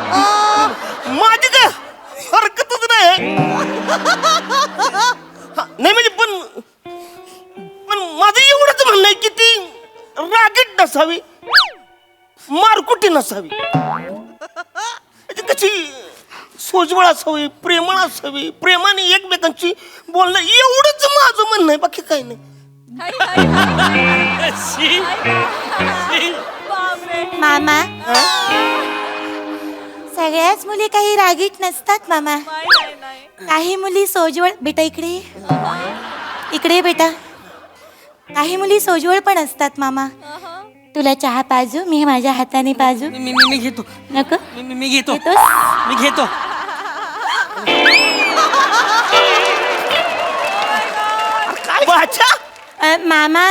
माझी काय हरकतच नाही. नाही म्हणजे पण पण माझं एवढंच म्हणणं आहे की ती रागीट नसावी, मारकुटी नसावी, कशी सोजवळ असावी, प्रेमळ असावी, प्रेमाने एकमेकांची बोलणं, एवढंच माझं म्हणणं आहे, बाकी काही नाही. मामा, सगळ्याच मुली काही रागीट नसतात मामा. काही मुली सोजवळ. बेटा इकडे इकडे बेटा. काही मुली सोजवळ पण असतात मामा. तुला चहा पाजू? मी माझ्या हाताने पाजू? मी घेतो. नको? मी घेतो. मी घेतो. मामा,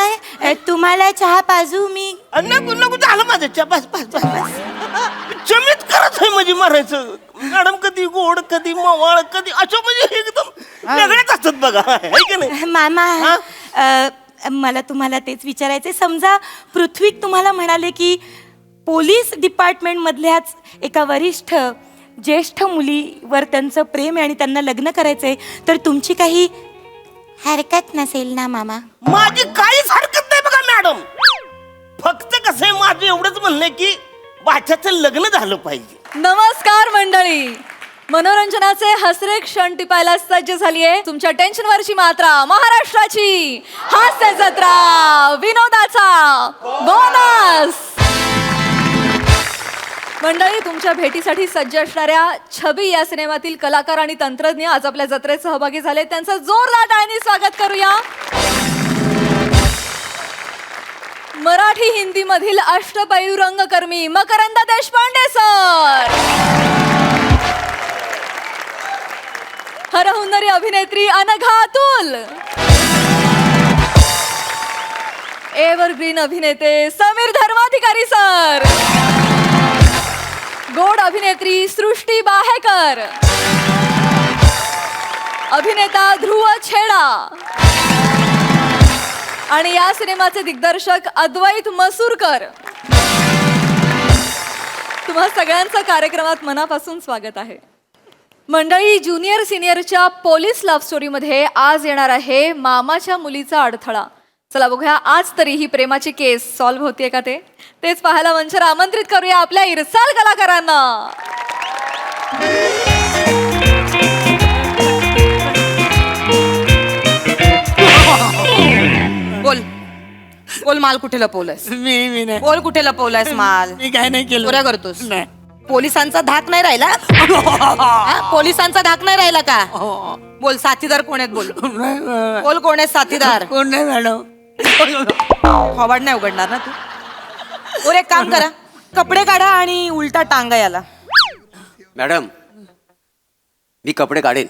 तुम्हाला चहा पाजू? मी नको नको, झालं माझं चहा. बस बस बस बस. जमीत करत आहे म्हणजे मारायचं. मॅडम कधी गोड, कधी मवाळ, कधी असं, म्हणजे एकदम वेगळेच असतात बघा, है की नाही? मामा, मला तुम्हाला तेच विचारायचे. समजा पृथ्वी तुम्हाला म्हणाले की पोलीस डिपार्टमेंट मधल्याच एका वरिष्ठ ज्येष्ठ मुलीवर त्यांचं प्रेम आहे आणि त्यांना लग्न करायचंय, तर तुमची काही हरकत नसेल ना मामा? माझी काहीच हरकत नाही बघा मॅडम. फक्त कसं आहे, माझं एवढंच म्हणणं आहे की बाच्याचं लग्न झालं पाहिजे. नमस्कार मंडळी, मनोरंजनाचे हसरे क्षण टिपायला सज्ज झालीये तुमच्या टेन्शनवरची मात्रा, महाराष्ट्राची हास्य जत्रा, विनोदाचा बोनस. मंडळी, तुमच्या भेटीसाठी सज्ज असणाऱ्या छबी या सिनेमातील कलाकार आणि तंत्रज्ञ आज आपल्या जत्रेत सहभागी झाले. त्यांचं जोरदार टाळ्यांनी स्वागत करूया. मराठी हिंदी मधील अष्टपैलू रंगकर्मी मकरंद देशपांडे सर, हरहुन्नरी अभिनेत्री अनघा अतुल, एव्हरग्रीन अभिनेते समीर धर्माधिकारी सर, गोड अभिनेत्री सृष्टी बाहेकर, अभिनेता ध्रुव छेडा आणि या सिनेमाचे दिग्दर्शक अद्वैत मसूरकर. तुम्हा सगळ्यांचं कार्यक्रमात मनापासून स्वागत आहे. मंडळी, ज्युनियर सिनियरच्या पोलीस लव्ह स्टोरीमध्ये आज येणार आहे मामाच्या मुलीचा अडथळा. चला बघूया आज तरी ही प्रेमाची केस सॉल्व्ह होतीये का तेच पाहायला मंचावर आमंत्रित करूया आपल्या इरसाल कलाकारांना. बोल बोल, माल कुठे लपवलायस? मी नाही. बोल, कुठे लपवलायस माल? मी काय नाही केलं. चोऱ्या करतोस? नाही. पोलिसांचा धाक नाही राहिला? पोलिसांचा धाक नाही राहिला का? बोल, साथीदार कोण आहेत? बोल बोल, कोण आहेत साथीदार? कोण नाही मॅडम. थोबाड नाही उघडणार ना तू? बोल, एक काम करा, कपडे काढा आणि उलटा टांगा याला. मॅडम, मी कपडे काढेन,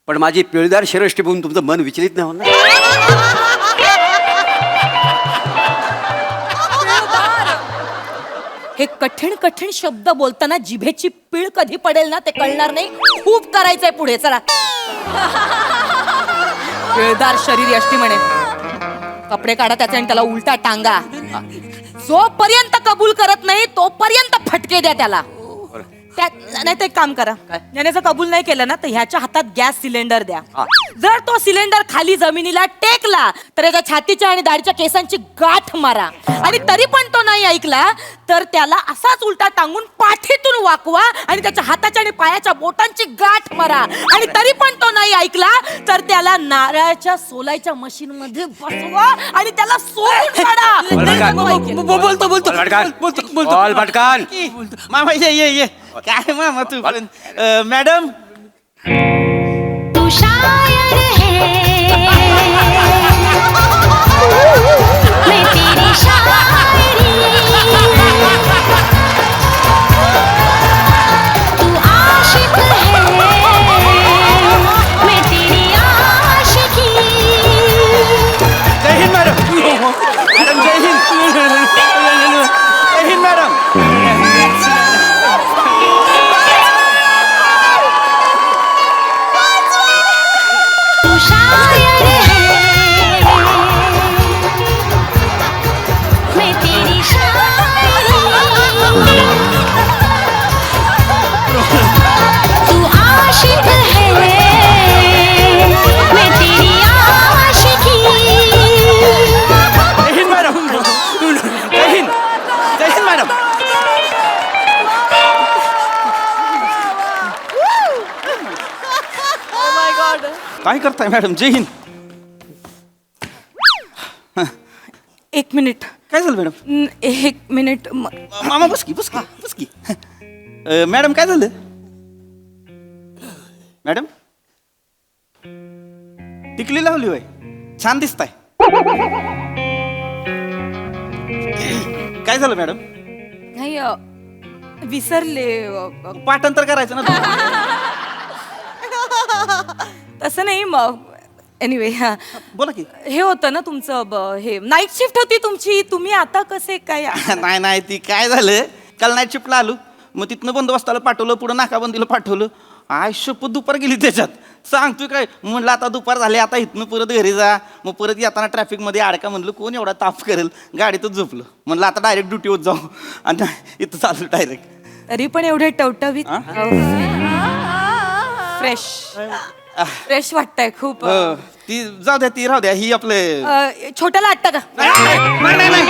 पण माझी पिळदार शिरष्टी बघून तुमचं मन विचलित नाही होणार? हे कठीण कठीण शब्द बोलताना जिभेची पीळ कधी पडेल ना ते कळणार नाही. खूप करायचंय पुढे. चला, पिळदार शरीर यष्टी म्हणे. कपडे काढा त्याचे आणि त्याला उलटा टांगा. जोपर्यंत कबूल करत नाही तोपर्यंत फटके द्या त्याला. नाही तर एक काम करा, याने जर कबूल नाही केलं ना तर ह्याच्या हातात गॅस सिलेंडर द्या. जर तो सिलेंडर खाली जमिनीला टेकला तर याच्या छातीच्या आणि दाढीच्या केसांची गाठ मारा. आणि तरी पण तो नाही ऐकला तर त्याला असाच उलटा टांगून पाठीतून वाकवा आणि त्याच्या हाताच्या आणि पायाच्या बोटांची गाठ मारा. आणि तरी पण तो नाही ऐकला तर त्याला नारळाच्या सोलायच्या मशीन मध्ये बसवा आणि त्याला सोडून काढा. बोलतो बोलतो बोल पटकन. मामा ये काय मामा तू पण. मॅडम, तू शायर है, मैं तेरी शायरी, तू आशिक है, मैं तेरी आशिकी. जय हिंद मॅडम. मॅडम जय हिंद. जय हिंद मॅडम. काय करताय मॅडम? जय हिंद. एक मिनिट काय झालं मॅडम? एक मिनिट मामा बस की बस की बस की. मॅडम काय झालं? मॅडम टिकली लावली होय, छान दिसताय. काय झालं मॅडम? नाही विसरले पाठांतर करायचं ना. तसं नाही मग एनिवे बोला की. हे होतं ना तुमचं हे नाईट शिफ्ट होती तुमची, तुम्ही आता कसे काय नाही नाही, ती काय झालं, काल नाईट शिफ्टला आलो, मग तिथनं बंदोबस्ताला पाठवलं, पुढं नाकाबंदीला पाठवलं. आय शपथ दुपार गेली त्याच्यात. सांगतोय काय, म्हणलं आता दुपार झाली, आता इथनं परत घरी जा. मग परत येताना ट्रॅफिकमध्ये अडका, म्हणलं कोण एवढा ताप करेल, गाडीतच झोपलं. म्हणलं आता डायरेक्ट ड्युटीवर जाऊ, आणि इथं चालू डायरेक्ट. तरी पण एवढे टवटवीत फ्रेश फ्रेश वाटतंय खूप. ती जाऊ द्या, ती राहू द्या, ही आपले छोट्याला आटता का? नाही नाही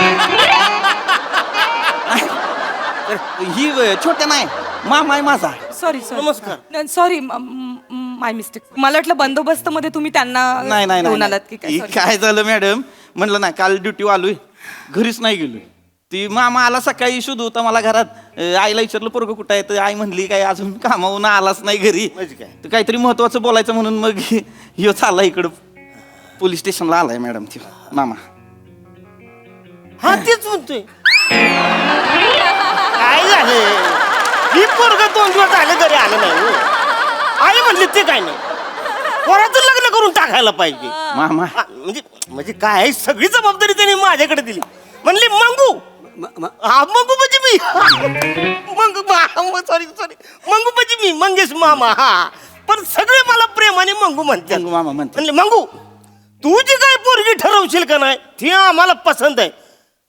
ही छोट्या नाही, मामा आहे माझा. सॉरी नमस्कार. सॉरी माय मिस्टेक. मला वाटलं बंदोबस्त मध्ये तुम्ही त्यांना नाही नाही घेऊन नाही. आलात की काय. ही Sorry. काय झालं मॅडम, म्हणलं ना काल ड्युटी आलोय, घरीच नाही गेलोय. ती मामा आला सकाळी, शोध होता मला घरात. आईला विचारलं पोरगं कुठं आहे, तर आई म्हणली काय अजून कामावून आलाच नाही घरी. म्हणजे काय? तर काहीतरी महत्वाचं बोलायचं म्हणून मग ह्यो चालला इकडं पोलीस स्टेशनला आलाय मॅडम ती मामा. हा तेच म्हणतोय. काय झालं? ही पोरग 2 दिवस झाले घरी आलं नाही हो. आई म्हणली ते काय नाही, पोराचं लग्न करून टाकायला पाहिजे. मामा म्हणजे म्हणजे काय, सगळी जबाबदारी त्यांनी माझ्याकडे दिली. म्हणली मंगू. हा मंगू म्हणजे मी. मंगू सॉरी मंगू म्हणजे मी, मंगेश मामा. हा पण सगळे मला प्रेमाने मंगू म्हणतात. मंगू मामा म्हणतात. म्हणले मंगू, तू जी काय पोरगी ठरवशील का नाही ती आम्हाला पसंत आहे.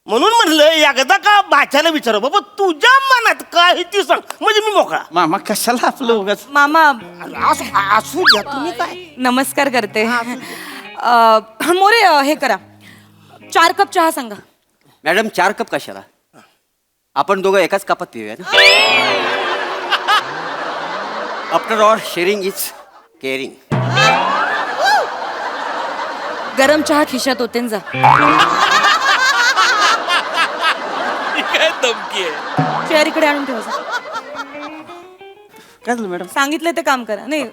म्हणून म्हणलं एकदा का बाच्याला विचार, बाबा तुझ्या मनात काय आहे ती सांग, म्हणजे मी मोकळा. मामा कशाला आपलं उगाच. मामा असू द्या तुम्ही काय. नमस्कार करते. मोरे हे करा, 4 कप चहा सांगा. मॅडम 4 कप कशाला? आपण दोघं एकाच कपात पिऊया ना. After all sharing is caring. गरम चहा खिशात होते न जा. काय धमकी आहे. चेअर इकडे आणून ठेवा. काय झालं मॅडम? सांगितलं ते काम करा. नाही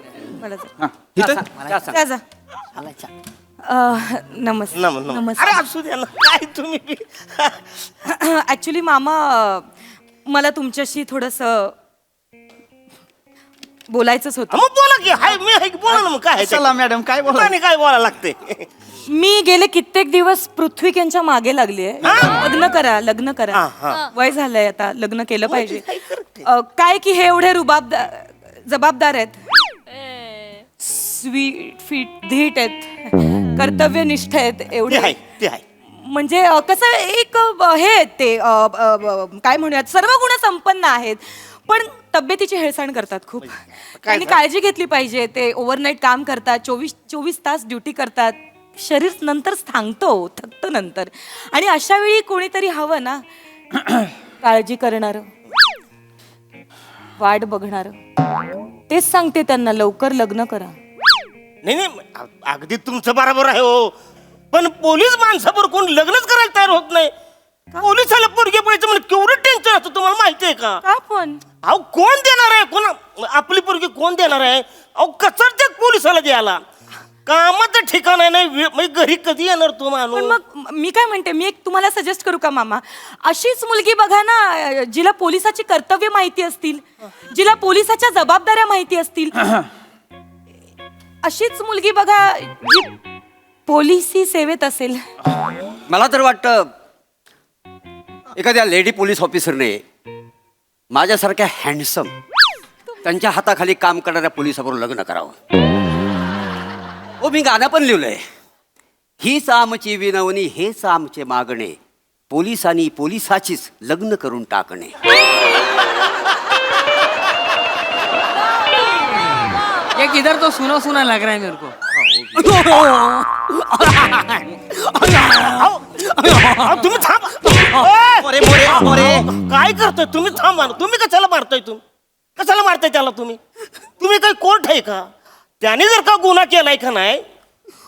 मला जा. हा इथं चहा सांग. जा, जा. नमस्कार. अरे असू द्या ना, काय तुम्ही बी. ऍक्च्युली मामा मला तुमच्याशी थोडस बोलायचंच होतं. मग बोला की, हाय मी आहे की, बोला ना मग काय आहे ते. चला मॅडम काय बोला. आणि काय बोला लागते. मी गेले कित्येक दिवस पृथ्वीक यांच्या मागे लागली आहे. लग्न करा, लग्न हा, करा. हा. वय झालंय आता, लग्न केलं पाहिजे. काय करते? काय की हे एवढे जबाबदार आहेत, स्वीट फीट धीट आहेत, कर्तव्यनिष्ठ आहेत ते एवढे. आहे ते आहे. म्हणजे कसं एक हे आहेत ते काय म्हणूयात, सर्व गुण संपन्न आहेत, पण तब्येतीची हेळसाण करतात खूप. त्यांनी काळजी घेतली पाहिजे. ते ओव्हरनाईट काम करतात, 24 तास ड्युटी करतात. शरीर नंतर थांबतो, थकतं नंतर. आणि अशा वेळी कोणीतरी हवं ना, काळजी करणार, वाट बघणार. तेच सांगते त्यांना, लवकर लग्न करा. नाही अगदी तुमचं बरोबर आहे हो. पण पोलीस माणसावर कोण लग्नच करायला तयार होत नाही. पोलिसाला पोरगे पाहिजे म्हणजे केवढं टेन्शन असतं तुम्हाला माहिती आहे का? का पण अहो कोण देणार आहे, कोण आपली पोरगी कोण देणार आहे? अहो कसं ते पोलिसाला द्यायला, कामाचं ठिकाण आहे नाही, म्हणजे घरी कधी येणार तो पण माणूस? मग मी काय म्हणते, मी एक तुम्हाला सजेस्ट करू का मामा? अशीच मुलगी बघा ना, जिला पोलिसाची कर्तव्य माहिती असतील, जिला पोलिसाच्या जबाबदाऱ्या माहिती असतील. अशीच मुलगी बघा जी पोलिसी सेवेत असेल. मला तर वाटतं एखाद्या लेडी पोलीस ऑफिसरने माझ्यासारख्या हँडसम, त्यांच्या हाताखाली काम करणाऱ्या पोलिसाबरोबर लग्न करावं. हो, मी गाणं पण लिहिलंय. हीच आमची विनवणी, हेच आमचे मागणे, पोलिसांनी पोलिसाचीच लग्न करून टाकणे. ये किधर तो सुना सुना लग रहा है मेरे को. अहो, तुम्ही थांबा. मोरे मोरे मोरे काय करतोय तुम्ही? थांबा ना. तुम्ही कशाला मारताय? तुम्ही कशाला मारताय त्याला? तुम्ही काही कोर्ट आहे का? त्याने जर का गुन्हा केलाय का नाही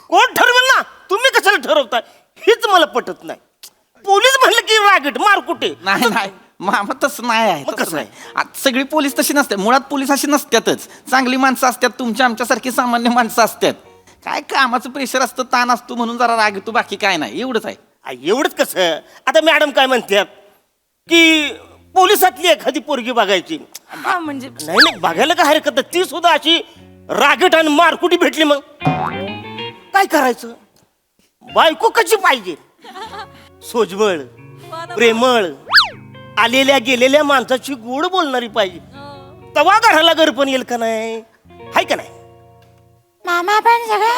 कोण ठरवेल ना, तुम्ही कशाला ठरवताय हेच मला पटत नाही. पोलीस म्हणलं की रागीट मारकुटे. नाही नाही मामा तसं नाही आहे, मग तसं कसं नाही. आता सगळी पोलीस तशी नसतात, मुळात पोलीस अशी नसतातच. चांगली माणसं असतात, तुमच्या आमच्यासारखी सामान्य माणसं असतात. काय कामाचं प्रेशर असतं, ताण असतो म्हणून जरा राग येतो, बाकी काय नाही, एवढंच आहे. एवढंच कसं. आता मॅडम काय म्हणतात की पोलिसातली एखादी पोरगी बघायची. हा म्हणजे नाही नाही बघायला काय हरकत नाही. ती सुद्धा अशी रागीट आणि मारकुटी भेटली मग काय करायचं. बायको कशी पाहिजे, सोजवळ प्रेमळ आलेल्या गेलेल्या माणसाची गोड बोलणारी पाहिजे. तवा घराला घर पण येईल का नाही, हाय का नाही. मामा पण सगळं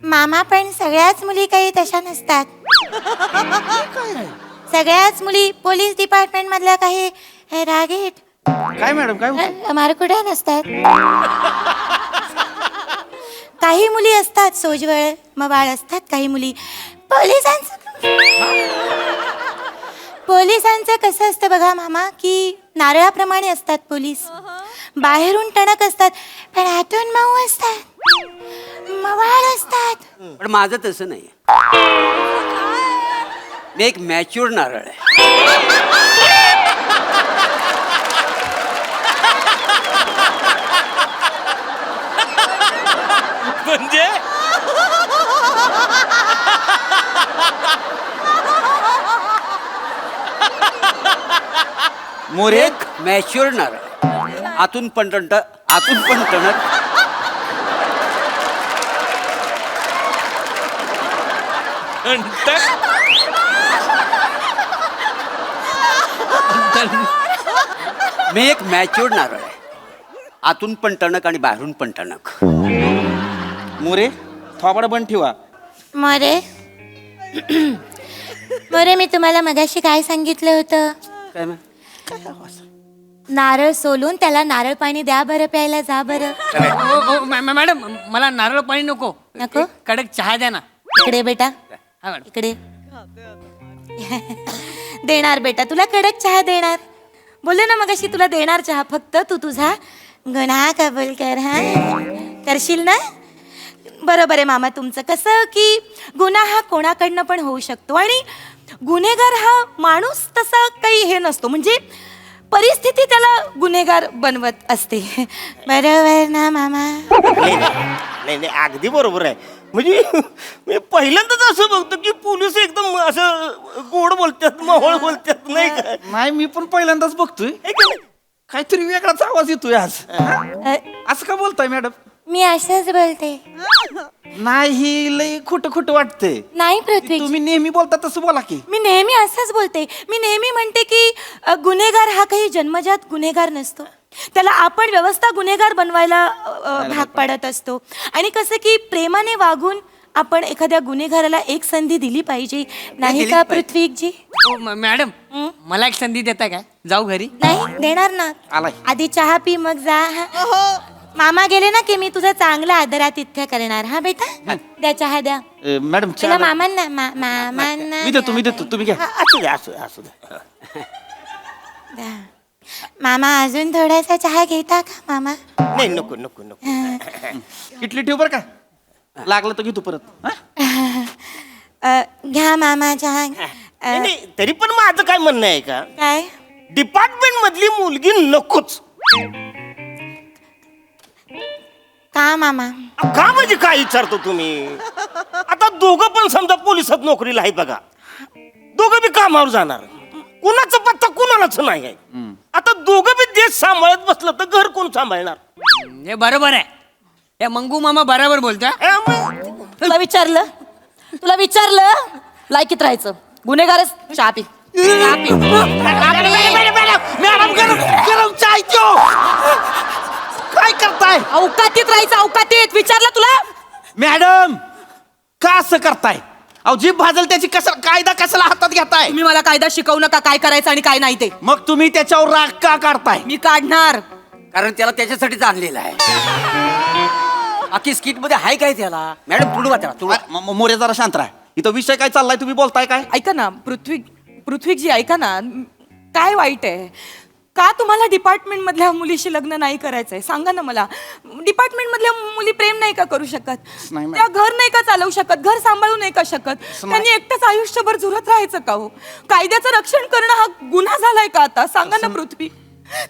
मामा पण सगळ्याच मुली काही तशा नसतात. सगळ्याच मुली पोलीस डिपार्टमेंट मधल्या काही रागीट काय मॅडम काय होतं? मारकुड्या नसतात. काही मुली असतात सोजवळ मवाळ असतात. काही मुली पोलिसांचं कसं असतं बघा मामा की नारळाप्रमाणे असतात पोलीस. बाहेरून टणक असतात पण आतून मऊ असतात, मवाळ असतात. पण माझं तसं नाही. मी एक मॅच्युअर नारळ आहे. म्हणजे मोरे एक मॅच्युअर नारळ आहे. आतून पण आतून पण टणक. मी एक मॅच्युअर नारळ आहे. आतून पण टणक आणि बाहेरून पण टणक. मोरे थोबाड बंद ठेवा. मोरे मोरे मी तुम्हाला मगाशी काय सांगितलं होतं. काय मग? नारळ सोलून त्याला नारळ पाणी द्या बरं प्यायला. जा बरं. मॅडम मला नारळ पाणी नको. नको? एक कडक चहा द्या ना. इकडे बेटा, हा मॅडम. इकडे. देणार बेटा तुला कडक चहा देणार. बोलले ना मगाशी तुला देणार चहा. फक्त तू तुझा गुन्हा कबूल कर. हा करशील ना. बरोबर आहे मामा तुमचं. कसं की गुन्हा हा कोणाकडनं पण होऊ शकतो आणि गुन्हेगार हा माणूस तसा काही हे नसतो. म्हणजे परिस्थिती त्याला गुन्हेगार बनवत असते. बरोबर ना मामा. नाही नाही नाही, अगदी बरोबर आहे. म्हणजे मी पहिल्यांदाच असं बघतो की पोलीस एकदम असं गोड बोलतात, मोहळ बोलतात नाही का. नाही मी पण पहिल्यांदाच बघतोय, है का नाही? काहीतरी वेगळाच आवाज येतोय आज. अ, असं का बोलताय मॅडम? मी असंच बोलते. नाही लय खोटं खोटं वाटतंय. नाही पृथ्वी, तुम्ही नेहमी बोलता तसं बोला की. मी नेहमी असंच बोलते. मी नेहमी म्हणते की गुन्हेगार हा काही जन्मजात गुन्हेगार नसतो. त्याला आपण व्यवस्था गुन्हेगार बनवायला भाग पाडत असतो. आणि कसं की प्रेमाने वागून आपण एखाद्या गुन्हेगाराला एक संधी दिली पाहिजे. नाही दिली का पाहिजे. पृथ्वीजी? मॅडम मला एक संधी देता काय? जाऊ घरी. नाही देणार ना. आलाय. आधी चहा पी मग जा. हा. मामा गेले ना की मी तुझा चांगला आदरातिथ्य करणार. हा बेटा द्या चहा द्या. मॅडम तुला मामांना मामांना मी देतो तुम्ही घ्या. असू द्या असू द्या. द्या. मामा अजून थोडासा चहा घेता का मामा? नाही नको नको नको. इटली ठेव बरं का, लागलं तर घेतो परत. हा? घ्या मामा चहा. नाही, नाही, तरी पण माझं काय म्हणणं आहे का, काय डिपार्टमेंट मधली मुलगी नकोच. का मामा? का म्हणजे काय विचारतो तुम्ही. आता दोघं पण समजा पोलिसात नोकरीला आहेत बघा. दोघं बी कामावर जाणार. कुणाचा पत्ता कुणालाच नाही आहे. आता दोघं बी देश सांभाळत बसलं तर घर कोण सांभाळणार. हे बरोबर आहे. हे मंगू मामा बरोबर बोलतोय. तुला विचारलं लायकीत राहायचं. गुन्हेगारच चहा पी. चहा पी. मॅडम गरम चाय द्यो. काय करताय अवकातीत राहायचं. अवकातीत विचारलं तुला. मॅडम? का असं करताय? अहो जीभ भाजल त्याची कायदा कशाला हातात घेताय? तुम्ही मला कायदा शिकवू नका काय करायचं आणि काय नाही ते. मग तुम्ही त्याच्यावर राग का काढताय? मी काढणार. कारण त्याला त्याच्यासाठीच आणलेलं आहे. अख्खी स्किट मध्ये आहे काय त्याला. मॅडम तुडवा त्याला तुडवा. मोरे जरा शांत राहा. इथं विषय काय चाललाय, तुम्ही बोलताय काय? ऐका ना पृथ्वी जी ऐका ना. काय वाईट आहे? का तुम्हाला डिपार्टमेंट मधल्या मुलीशी लग्न नाही करायचंय? सांगा ना मला. डिपार्टमेंट मधल्या मुली प्रेम नाही का करू शकत? नाही, मॅडम. त्या घर नाही का चालवू शकत? घर सांभाळू नाही का शकत? त्यांनी एकटंच आयुष्यभर झुरत राहायचं का हो? कायद्याचं रक्षण करणं हा गुन्हा झालाय का आता? सांगा ना पृथ्वी.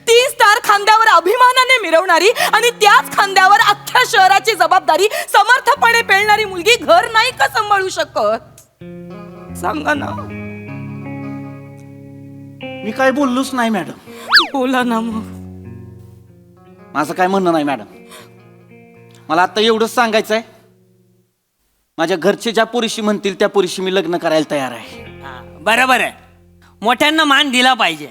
3 स्टार खांद्यावर अभिमानाने मिरवणारी आणि त्याच खांद्यावर अख्ख्या शहराची जबाबदारी समर्थपणे पेलणारी मुलगी घर नाही का सांभाळू शकत? सांगा ना. मी काय बोललोच नाही मॅडम. बोला ना मग. माझं काय म्हणणं नाही मॅडम. मला आता एवढंच सांगायचं आहे, माझ्या घरचे ज्या पोरीशी म्हणतील त्या पोरीशी मी लग्न करायला तयार आहे. हा, बरोबर आहे. मोठ्यांना मान दिला पाहिजे.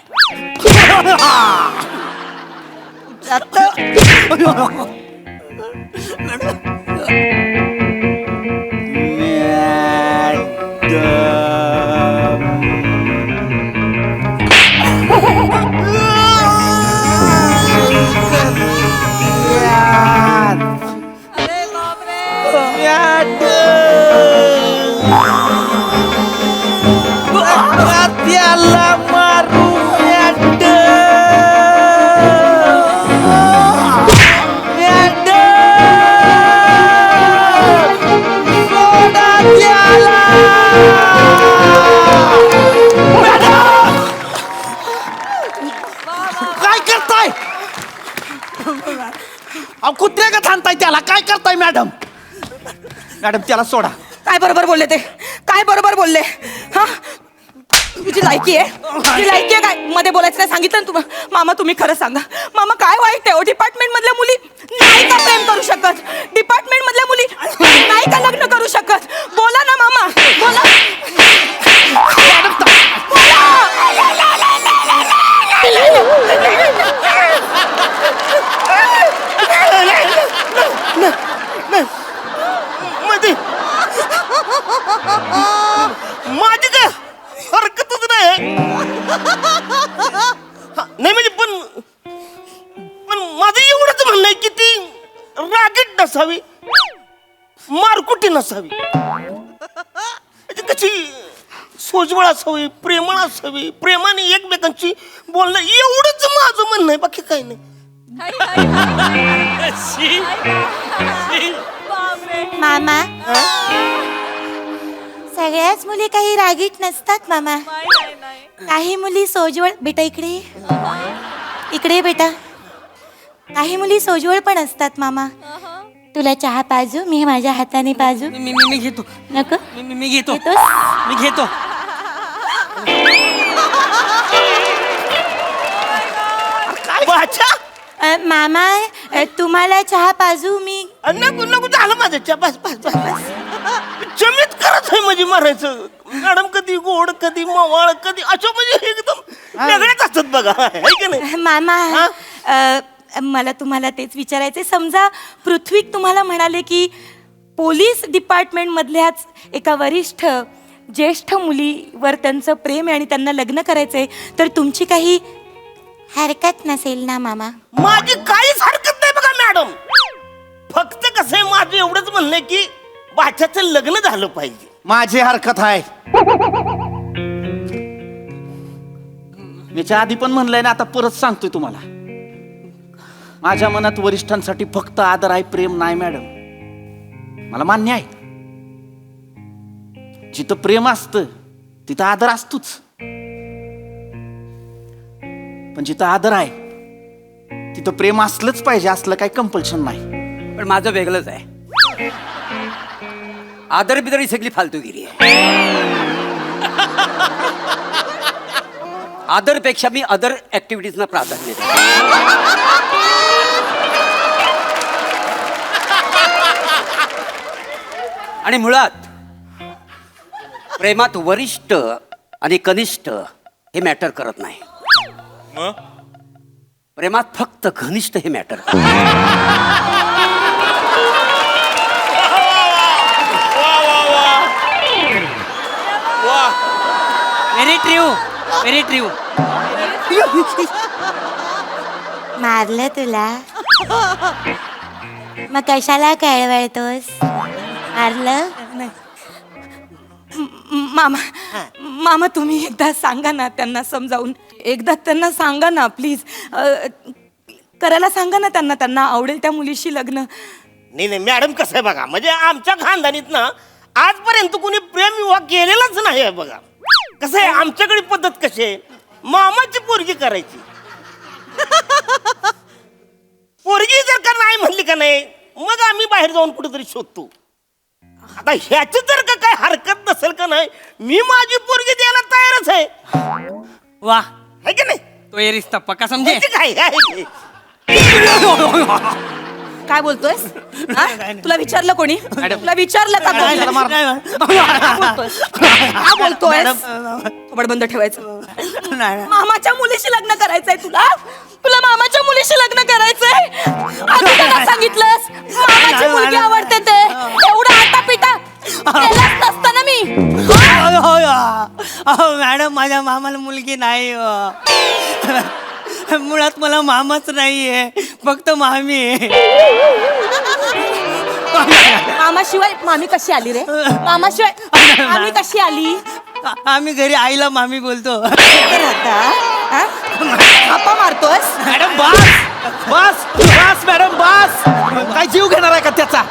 त्याला मारू काय करताय? अहो कुत्र्या का थांबताय त्याला? काय करताय मॅडम? मॅडम त्याला सोडा. काय बरोबर बोलले ते? काय बरोबर बोलले? हा, तुझी लायकी आहे? तुझी लायकी आहे काय मध्ये बोलायचं? काय सांगितलं ना तुम्हाला? मामा तुम्ही खरं सांगा. मामा काय वाईट आहे? डिपार्टमेंट मधल्या मुली नाही का प्रेम करू शकत? डिपार्टमेंट मधल्या मुली नाही का लग्न करू शकत? बोला ना मामा, बोला. मध्ये माझी काय हरकतच नाही. नाही म्हणजे पण माझं एवढंच म्हणणं आहे की ती रागीट नसावी, मारकुटी नसावी, म्हणजे कशी सोजवळ असावी, प्रेमळ असावी, प्रेमाने एकमेकांची बोलणं, एवढंच माझं म्हणणं आहे. बाकी काही नाही. मामा, सगळ्याच मुली काही रागीट नसतात मामा. काही मुली सोजवळ. बेटा इकडे ये. इकडे ये बेटा. काही मुली सोजवळ पण असतात मामा. तुला चहा पाजू? मी माझ्या हाताने पाजू? मी घेतो. नको? मी घेतो. घेतोस? मी घेतो. बाचा मामा, तुम्हाला चहा पाजू मी? नको नको, झालं माझं चहा. बस बस बस बस. चमत्कारच आहे म्हणजे मारायचं. मॅडम कधी गोड, कधी मवाळ, कधी असं म्हणजे एकदम वेगळ्याच असतात बघा, है की नाही? मामा, मला तुम्हाला तेच विचारायचे. समजा पृथ्वी तुम्हाला म्हणाले की पोलीस डिपार्टमेंट मधल्याच एका वरिष्ठ ज्येष्ठ मुलीवर त्यांचं प्रेम आहे आणि त्यांना लग्न करायचंय, तर तुमची काही हरकत नसेल ना मामा? माझी काहीच हरकत नाही बघा मॅडम. फक्त कसं आहे, माझं एवढंच म्हणणं आहे की बाच्याचं लग्न झालं पाहिजे. माझी हरकत आहे. मी आधी पण म्हणलंय ना, आता परत सांगतोय तुम्हाला. माझ्या मनात वरिष्ठांसाठी फक्त आदर आहे, प्रेम नाही मॅडम. मला मान्य आहे, जिथं प्रेम असतं तिथं आदर असतोच. पण जिथं आदर आहे तिथं प्रेम असलंच पाहिजे, असलं काही कंपल्शन नाही. पण माझं वेगळंच आहे. आदर बिदर ही सगळी फालतूगिरी आहे. आदरपेक्षा मी अदर ऍक्टिव्हिटीजना प्राधान्य देतो. आणि मुळात प्रेमात वरिष्ठ आणि कनिष्ठ हे मॅटर करत नाही. प्रेमात फक्त घनिष्ठ हे मॅटर करत. Very true, very true. मारलं तुला? मग कशाला कळवळतोस? मारलं? मामा, मामा तुम्ही एकदा सांगा ना त्यांना समजावून. एकदा त्यांना सांगा ना प्लीज, करायला सांगा ना त्यांना, त्यांना आवडेल त्या मुलीशी लग्न. नाही मॅडम, कसं आहे बघा, म्हणजे आमच्या खानदानीत ना आजपर्यंत कोणी प्रेम विवाह केलेलाच नाही आहे बघा. कसं आहे आमच्याकडे पद्धत कशी आहे, मामाची पोरगी करायची. पोरगी जर का नाही म्हणली का नाही, मग आम्ही बाहेर जाऊन कुठेतरी शोधतो. आता ह्याची जर का काय हरकत नसेल का नाही, मी माझी पोरगी द्यायला तयारच आहे. वाह, है की नाही? तो ये रिश्ता पक्का समझे. ह्याची काय आहे ते? काय बोलतोयस? हा? तुला विचारलं कोणी? तुला विचारलं का कोणी? काय बोलतोयस? काय बोलतोयस? थोबड बंद ठेवायचं. मामाच्या मुलीशी लग्न करायचंय तुला? तुला मामाच्या मुलीशी लग्न करायचंय? आधी का सांगितलंस? मामाची मुलगी आवडते ते. एवढा आता पिता केलंच नसतं ना मी. अहो मॅडम, माझ्या मामाला मुलगी नाही हो. मुळात मला मामाच नाहीये, फक्त मामी आहे. मामाशिवाय मामी कशी आली रे? मामाशिवाय मामी कशी आली? आम्ही घरी आईला मामी बोलतो. थापा मारतोस? मॅडम बस बस बस मॅडम बस. काय जीव घेणार आहे का त्याचा?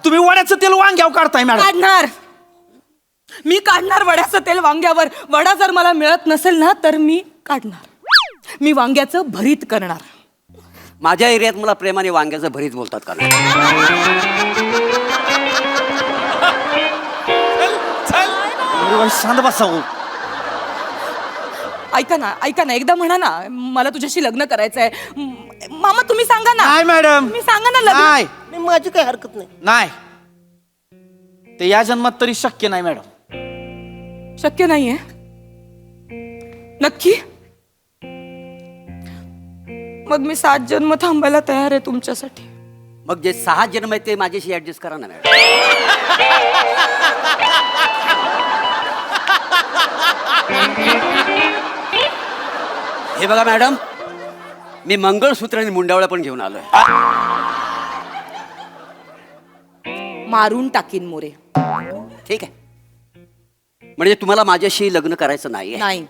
तुम्ही वड्याचं तेल वांग्यावर काढताय मॅडम. काढणार, मी काढणार वड्याचं तेल वांग्यावर. वडा जर मला मिळत नसेल ना तर मी काढणार. मी वांग्याचं भरीत करणार. माझ्या एरियात मला प्रेमाने वांग्याचं भरीत बोलतात का नाही? शांत बसाव. ऐका ना, एकदा म्हणा ना, मला तुझ्याशी लग्न करायचंय. मामा तुम्ही सांगा ना. नाही मॅडम, तुम्ही सांगा ना लग्न. नाही नाही, माझी काही हरकत नाही. नाही, ते या जन्मात तरी शक्य नाही मॅडम. शक्य नाहीये? नक्की? मग मी 7 जन्म थांबायला तयार आहे तुमच्यासाठी. मग जे 6 जन्म आहेत ते माझ्याशी ऍडजस्ट करा ना मॅडम. हे बघा मॅडम, मी मंगळसूत्र आणि मुंडावळ्या पण घेऊन आलोय. मारून टाकीन मोरे. ठीक आहे, म्हणजे तुम्हाला माझ्याशी लग्न करायचं नाहीये? नाही.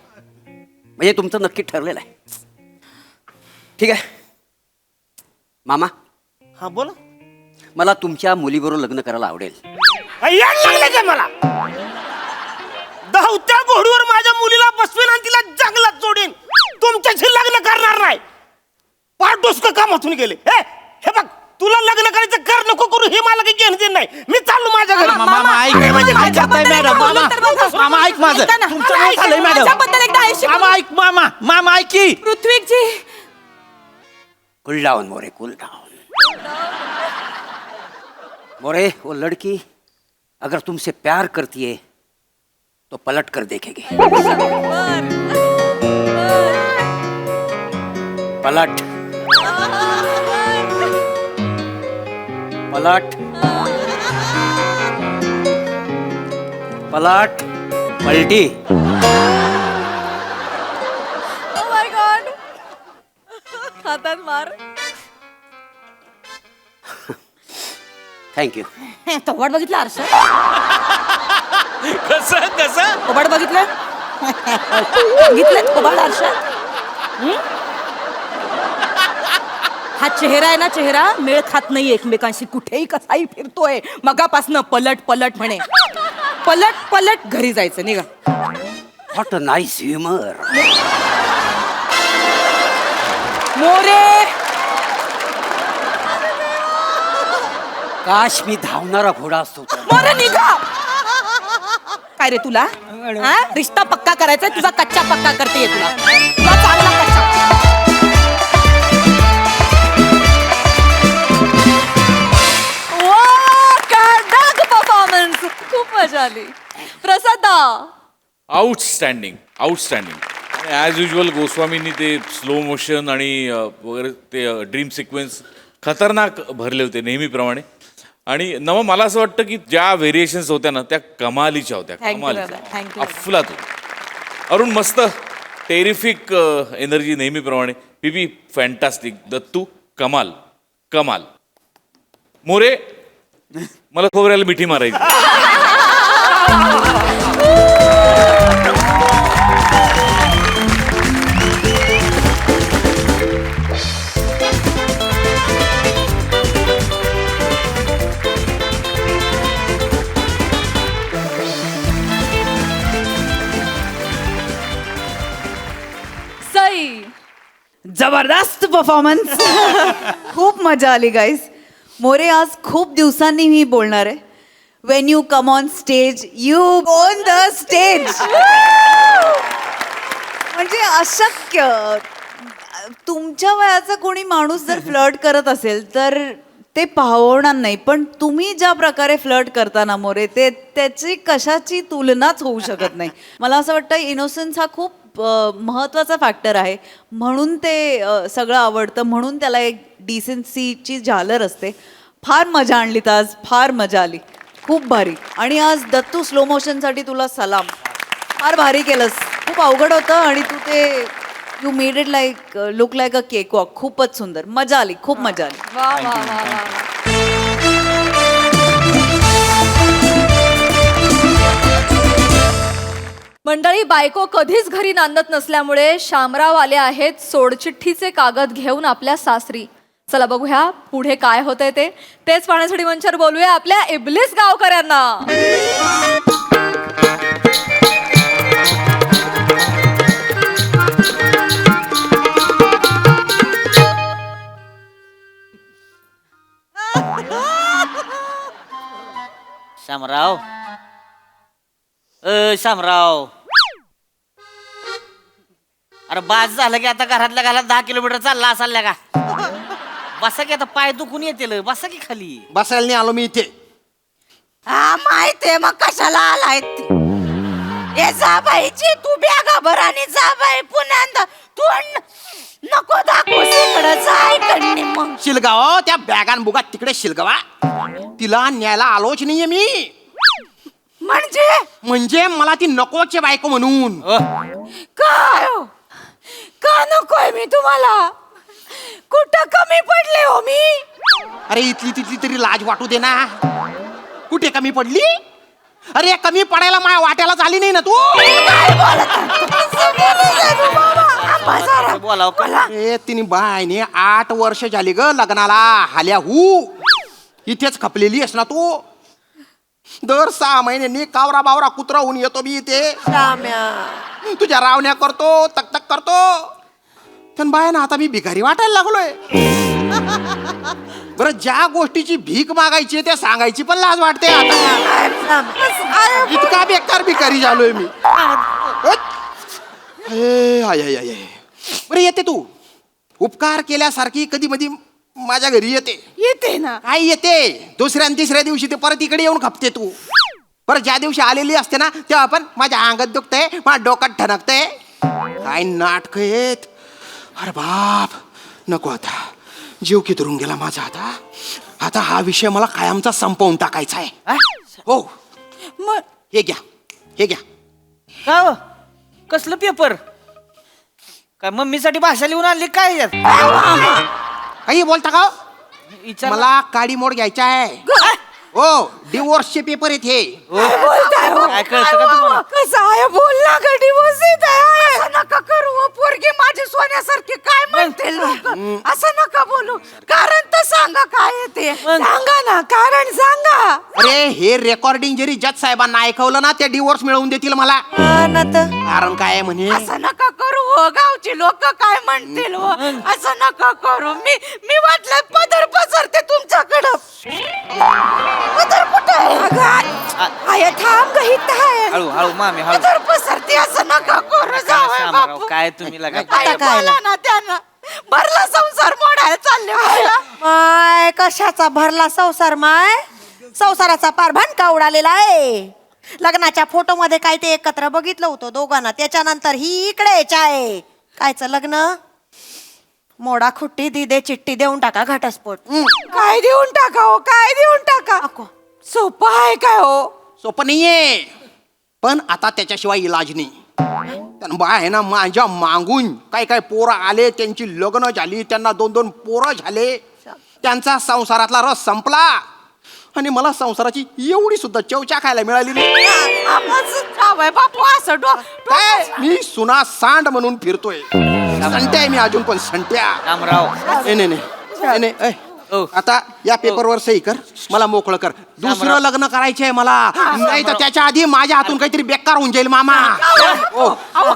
म्हणजे तुमचं नक्की ठरलेलं आहे. ठीक आहे मामा, हा बोला. मला तुमच्या मुलीबरोबर लग्न करायला आवडेल. याड लागले का मला? धावत्या घोडीवर माझ्या मुलीला बसवेन आणि तिला जंगलात सोडेन. तुमच्याशी लग्न करणार नाही. पार डोसकं कामातून गेले. हे बघ, तुला लग्न करायचं कर, नको करू, हे मला काही घेणं देणं नाही. मी चाललो माझ्या घरी. मामा ऐक, म्हणजे काय करताय मॅडम? मामा ऐक माझं. तुमचं काय झालंय मॅडम? माझ्याबद्दल एकदा ऐशी. मामा ऐक, मामा ऐक की. Prithviji, cool down More, cool down. More, वो लड़की अगर तुमसे प्यार करती है तो पलट कर देखेगी. पलट पलट पलट पलटी. Oh my God. हातात मार. थँक्यू. थोबाड बघितलं आरशात? कसं कसं? थोबाड बघितलं? बघितलं थोबाड आरशात? हा चेहरा आहे ना, चेहरा मेळ खात नाही एकमेकांशी. कुठेही कसाही फिरतोय मगापासनं. पलट पलट म्हणे. पलट पलट घरी जायचं. निघा. What a nice humour. More, काश मी धावणारा घोडा असतो तर. मोरे निघा. काय रे तुला? हा? रिश्ता पक्का करायचा, तुझा कच्चा पक्का करते तुला. तुला चांगला कच्चा. परफॉर्मन्स खूप मजा आली. प्रसाद आउटस्टँडिंग आउटस्टँडिंग. ॲज युजल गोस्वामींनी ते स्लो मोशन आणि वगैरे ते ड्रीम सिक्वेन्स खतरनाक भरले होते नेहमीप्रमाणे. आणि नवा मला असं वाटतं की ज्या व्हेरिएशन्स होत्या ना त्या कमालीच्या होत्या. Thank you, कमालीच्या, दादा. Thank you. अफलातून. अरुण मस्त, टेरिफिक एनर्जी नेहमीप्रमाणे. पीपी फॅन्टास्टिक. दत्तू कमाल कमाल. मोरे, मला खोबऱ्याला मिठी मारायची. जबरदस्त परफॉर्मन्स. खूप मजा आली गाईज. मोरे आज खूप दिवसांनी मी बोलणार आहे. Wien you come on stage you on the stage. म्हणजे अशक्य. तुमच्या वयाचा कोणी माणूस जर फ्लर्ट करत असेल तर ते पाहवणार नाही, पण तुम्ही ज्या प्रकारे फ्लर्ट करता ना मोरे, ते त्याची कशाची तुलनाच होऊ शकत नाही. मला असं वाटतं इनोसन्स हा खूप महत्त्वाचा फॅक्टर आहे, म्हणून ते सगळं आवडतं, म्हणून त्याला एक डिसेन्सीची झालर असते. फार मजा आणलीत आज, फार मजा आली, खूप भारी. आणि आज दत्तू स्लो मोशनसाठी तुला सलाम. फार भारी केलंस. खूप अवघड होतं आणि तू ते you made it like look like a cake walk. खूपच सुंदर, मजा आली, खूप मजा आली. वा वा वा वा. मंडळी, बायको कधीच घरी नांदत नसल्यामुळे शामराव आले आहेत सोडचिठ्ठीचे कागद घेऊन आपल्या सासरी. चला बघूया पुढे काय होतंय तेच पाहण्यासाठी मंचावर बोलूया आपल्या इबलीस गावकऱ्यांना. शामराव, शामराव, अरे बाज झालं की आता घरातल्या घरात 10 किलोमीटर चालला असाल का? बसा की, आता पाय दुखून येतील, बसा की खाली. बसायला नाही आलो मी इथे. हा माहितीये, मग कशाला आलाय ते? ए जाबाईची तू बॅगा भर आणि जाबाई पुण्यांदा तू नको दाखवू इकडं, जाय कडनी मग. शिलगाव, त्या बॅगान बुगात तिकडे शिलगावा. तिला न्यायला आलोच नाहीये मी. म्हणजे मला ती नकोचे बायको म्हणून. काय हो? का नकोय मी तुम्हाला? कुठं कमी पडले हो मी? अरे इथली तिथली तरी लाज वाटू दे ना. कुठे कमी पडली? अरे कमी पडायला माझ्या वाट्याला झाली नाही ना तू. ए तिने बायने 8 वर्ष झाली ग लग्नाला. हाल्या इथेच खपलेली आहेस ना तू. दर 6 महिन्यांनी कावरा बावरा कुत्रा होऊन येतो मी इथे. तुझ्या रावण्या करतो, तक करतो. पण बाय ना आता मी भिकारी वाटायला लागलोय. बरं, ज्या गोष्टीची भीक मागायची ते सांगायची पण लाज वाटते आता. इतका बेकार भिकारी झालोय मी. बरं, येते तू. उपकार केल्यासारखी कधी मधी माझ्या घरी येते ना. काय येते? दुसऱ्या आणि तिसऱ्या दिवशी ते परत इकडे येऊन खपते तू. बरं, ज्या दिवशी आलेली असते ना तेव्हा पण माझ्या अंगात दुखतंय, माझ्या डोक्यात ठणकतंय. काय नाटक आहेत. अरे बाप, नको आता. जीव कितरून गेला माझा आता हा विषय मला कायमचा संपवून टाकायचा आहे. हो, हे घ्या. का हो? कसलं पेपर? काय मम्मीसाठी भाषा लिहून आणली काय यात? काही बोलता का? विचार. मला काडी मोड घ्यायचा आहे. हो, डिवोर्सचे पेपर आहेत हे. काय कळतं का तुम्हाला? कसं आहे बोल ना ग, डिवोर्स येत आहे. असं नका करू हो, पोरगी माझी सोन्यासारखी. काय म्हणतील लोक? असं नका बोलू. कारण तर सांगा काय आहे ते. सांगा ना, कारण सांगा. अरे हे रेकॉर्डिंग जरी जज साहेबांना ऐकवलं ना ते डिवोर्स मिळवून देतील मला. कारण काय आहे म्हणे. असं नका करू हो, गावची लोक काय म्हणतील हो. असं नका करू. मी वाटलं पदर पसरते तुमच्याकडं. पदर कुठं आहे? थांब गं, इथं आहे. हळू मामी, हळू. पदर पसरते, असं नका करू. जावई बापू. काय तुम्ही लगा? आता बोला ना त्यानं. भरला संसार मोडायला चालले मला. माय कशाचा भरला संसार? माय संसाराचा पार भणका उडालेला आहे. लग्नाच्या फोटो मध्ये काय ते एकत्र बघितलं होतं दोघांना, त्याच्यानंतर ही इकडेच आहे. कायचं लग्न? मोडा खुट्टी दे चिठ्ठी देऊन टाका घटस्फोट. काय देऊन टाका हो, काय देऊन टाका. सोपं आहे काय हो? सोपं नाहीये, पण आता त्याच्याशिवाय इलाज नाही. बा आहे ना, माझ्या मागून काय पोरं आले, त्यांची लग्न झाली, त्यांना 2-2 पोरं झाले, त्यांचा संसारातला रस संपला आणि मला संसाराची एवढी सुद्धा चवचा खायला मिळाली नाही. बापू असं काय मी सुना सांड म्हणून फिरतोय. संट्या आहे मी अजून पण, संट्या. रामराव, नाही. आता या पेपरवर सही कर, मला मोकळं कर. दुसरं लग्न करायचंय मला, नाही तर त्याच्या आधी माझ्या हातून काहीतरी बेकार होऊन जाईल मामा.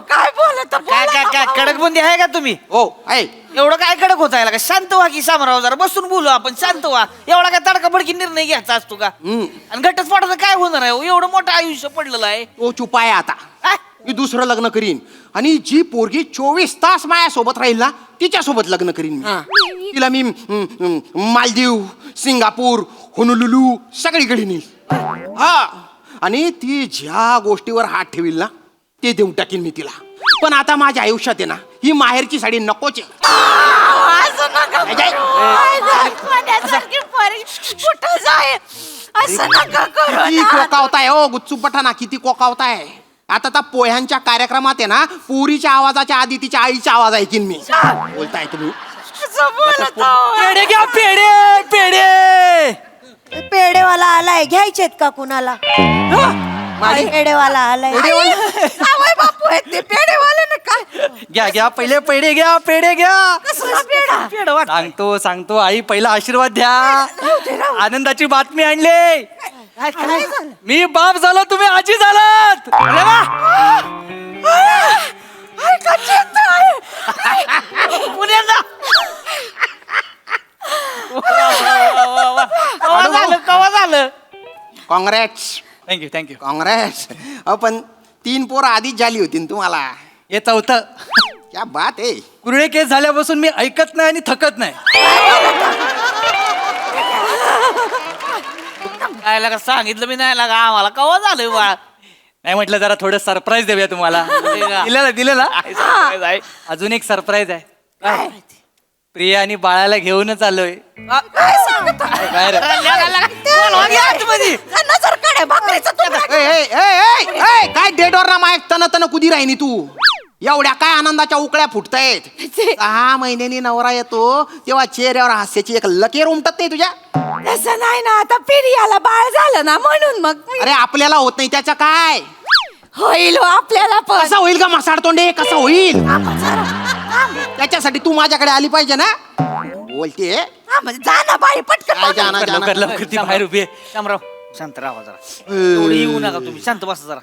काय बोलत काय काय काय कडक बुंदी आहे का तुम्ही? हो आहे. एवढं काय कडक होत आहे का? शांत व्हा की शामराव, जरा बसून बोलू आपण, शांत व्हा. एवढा काय तडकाफडकी निर्णय घ्यायचा असतो का? आणि घटस्फोटाचं काय होणार आहे? एवढं मोठं आयुष्य पडलेलं आहे. तो चुप आहे आता. काय? मी दुसरं लग्न करीन आणि जी पोरगी 24 तास माझ्यासोबत राहील ना तिच्यासोबत लग्न करीन मी. तिला मी मालदीव, सिंगापूर, होनुलुलू सगळीकडे नेईल. हा, आणि ती ज्या गोष्टीवर हात ठेवील ना ते देऊन टाकीन मी तिला. पण आता माझ्या आयुष्यात आहे ना ही माहेरची साडी नकोच आहे. किती कोकावताय हो गुच्चू पठाणा, किती कोकावताय. आता त्या पोह्यांच्या कार्यक्रमात आहे ना पुरीच्या आवाजाच्या आधी तिच्या आईचा आवाज ऐकीन मी. बोलताय तुम्ही? पेढे घ्या, पेढे पेढे. पेडेवाला आलाय, घ्यायचेत का कुणाला? पेडेवाला आलाय. जावई बापू आहेत ते पेडेवाले ना काय? घ्या घ्या, पहिले पेढे घ्या, पेढे घ्या. कसला पेढा? सांगतो सांगतो, आई पहिला आशीर्वाद द्या. आनंदाची बातमी आणले. मी बाप झालो, तुम्ही आजी झालात. अरे वा. पुण्याला कवा झालं. Congress, thank you thank you. काँग्रेस. पण 3 पोरं आधीच झाली होती ना तुम्हाला. हे चौथं. क्या बात आहे. कुरळे केस झाल्यापासून मी ऐकत नाही आणि थकत नाही. काय लागा सांगितलं मी नाही लागा आम्हाला कवा झालं बाळा. नाही म्हटलं जरा थोडं सरप्राईज देऊया तुम्हाला. दिलेला अजून एक सरप्राईज आहे. काय? प्रिया आणि बाळाला घेऊनच आलोय. काय रे? काय डेडवर ना माय तन तन कुदी राहिनी तू. एवढ्या काय आनंदाच्या उकळ्या फुटतायत. 6 महिन्यांनी नवरा येतो तेव्हा चेहऱ्यावर हास्याची एक लकीर उमटत नाही तुझ्या. तसं नाही ना, आता पिरियाला बाळ झालं ना म्हणून मग अरे आपल्याला होत नाही त्याचं काय. होईल हो आपल्याला पण. कसं होईल का मसाड तोंडे, कसं होईल. त्याच्यासाठी तू माझ्याकडे आली पाहिजे ना. बोलते जा ना बाई पटकन. काय जाना जाना. लवकर लवकर ती बाहेर उभी आहे. शामराव शांत राहा जरा. एवढं येऊ नका तुम्ही, शांत बसा जरा.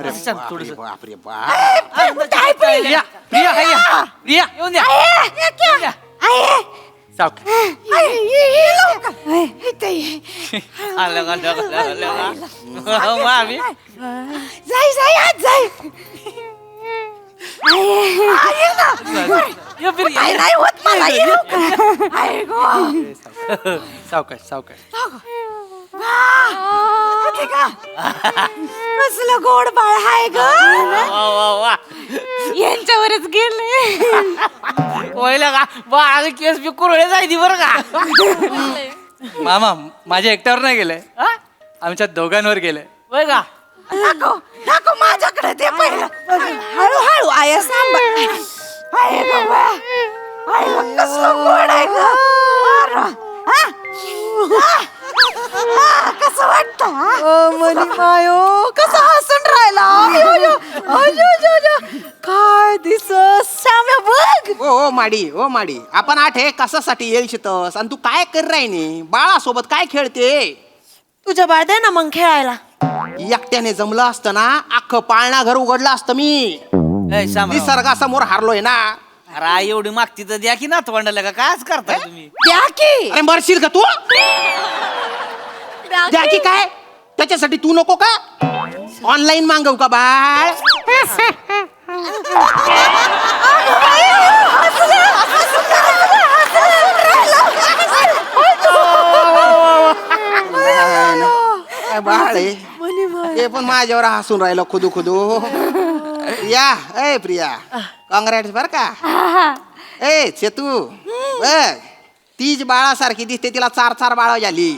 असं शांत थोडंसं. बापरे बाप. प्रिया प्रिया हाय या. प्रिया येऊन द्या. येऊन द्या. सावकाश. आलं का, आलं का. मामी. जाई जाई आज जाई. ये प्रिया. नाही होत मला येऊ का? आहे गो. सावकाश सावकाश. कसलं गोड बाळ आहे ग. वा वा वा. यांच्यावरच गेले. पहिलं का बाळा केस बी कुरळे जायची बरं का. मामा माझ्या एकट्यावर नाही गेलंय, आमच्या दोघांवर गेलंय. होय का? दाखव दाखव माझ्याकडे ते पहिलं. हळूहळू आय सांभाळ. आहे ग बा. आहे ग, कसलं गोड आहे ग. कसं वाटतं मायो, कसं हसून राहिला. काय दिसस श्याम्या बघ. ओ माडी, ओ माडी. आपण आठे कशासाठी येईल शितस आणि तू काय कर राहिनी बाळासोबत काय खेळते. तुझं बाळ दे ना मग खेळायला. एकट्याने जमलं असतं ना अख्खं पाळणा घर उघडलं असतं मी. निसर्गासमोर हारलोय ना. अरे आई एवढी मागती तर द्या की नातवंडाला का कायच करताय तुम्ही. द्या की. अरे मरशील का तू. द्या की काय त्याच्यासाठी तू नको का. ऑनलाईन मागवू का बाळ. बाळ आहे. ते पण माझ्यावर हसून राहिलं खुदू खुदू. या ए प्रिया काँग्रेस बर का. ए सेतू बघ तीच बाळासारखी दिसते, तिला 4 बाळा झाली.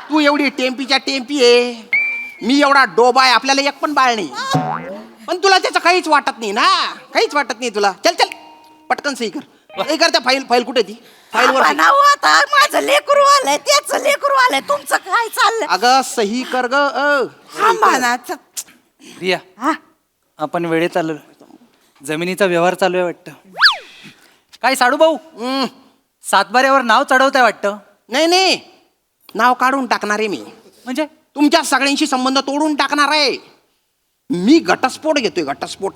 तू एवढी टेम्पीच्या टेम्पी आहे, मी एवढा डोबा आहे, आपल्याला एक पण बाळ नाही. पण तुला त्याचं काहीच वाटत नाही ना, काहीच वाटत नाही तुला. चल चल पटकन सही कर. सही कर. त्या फाईल कुठे ती फाईल वर. आता माझं लेकरू आलंय, त्याचं लेकरू आलंय, तुमचं काय चाललंय. अगं सही कर ग. प्रिया आपण वेळेत आलो. जमिनीचा व्यवहार चालू आहे वाटतं. काय साडू भाऊ सातबाऱ्यावर नाव चढवताय वाटतं. नाही नाही, नाव काढून टाकणार आहे मी. म्हणजे तुमच्या सगळ्यांशी संबंध तोडून टाकणार आहे. मी घटस्फोट घेतोय, घटस्फोट.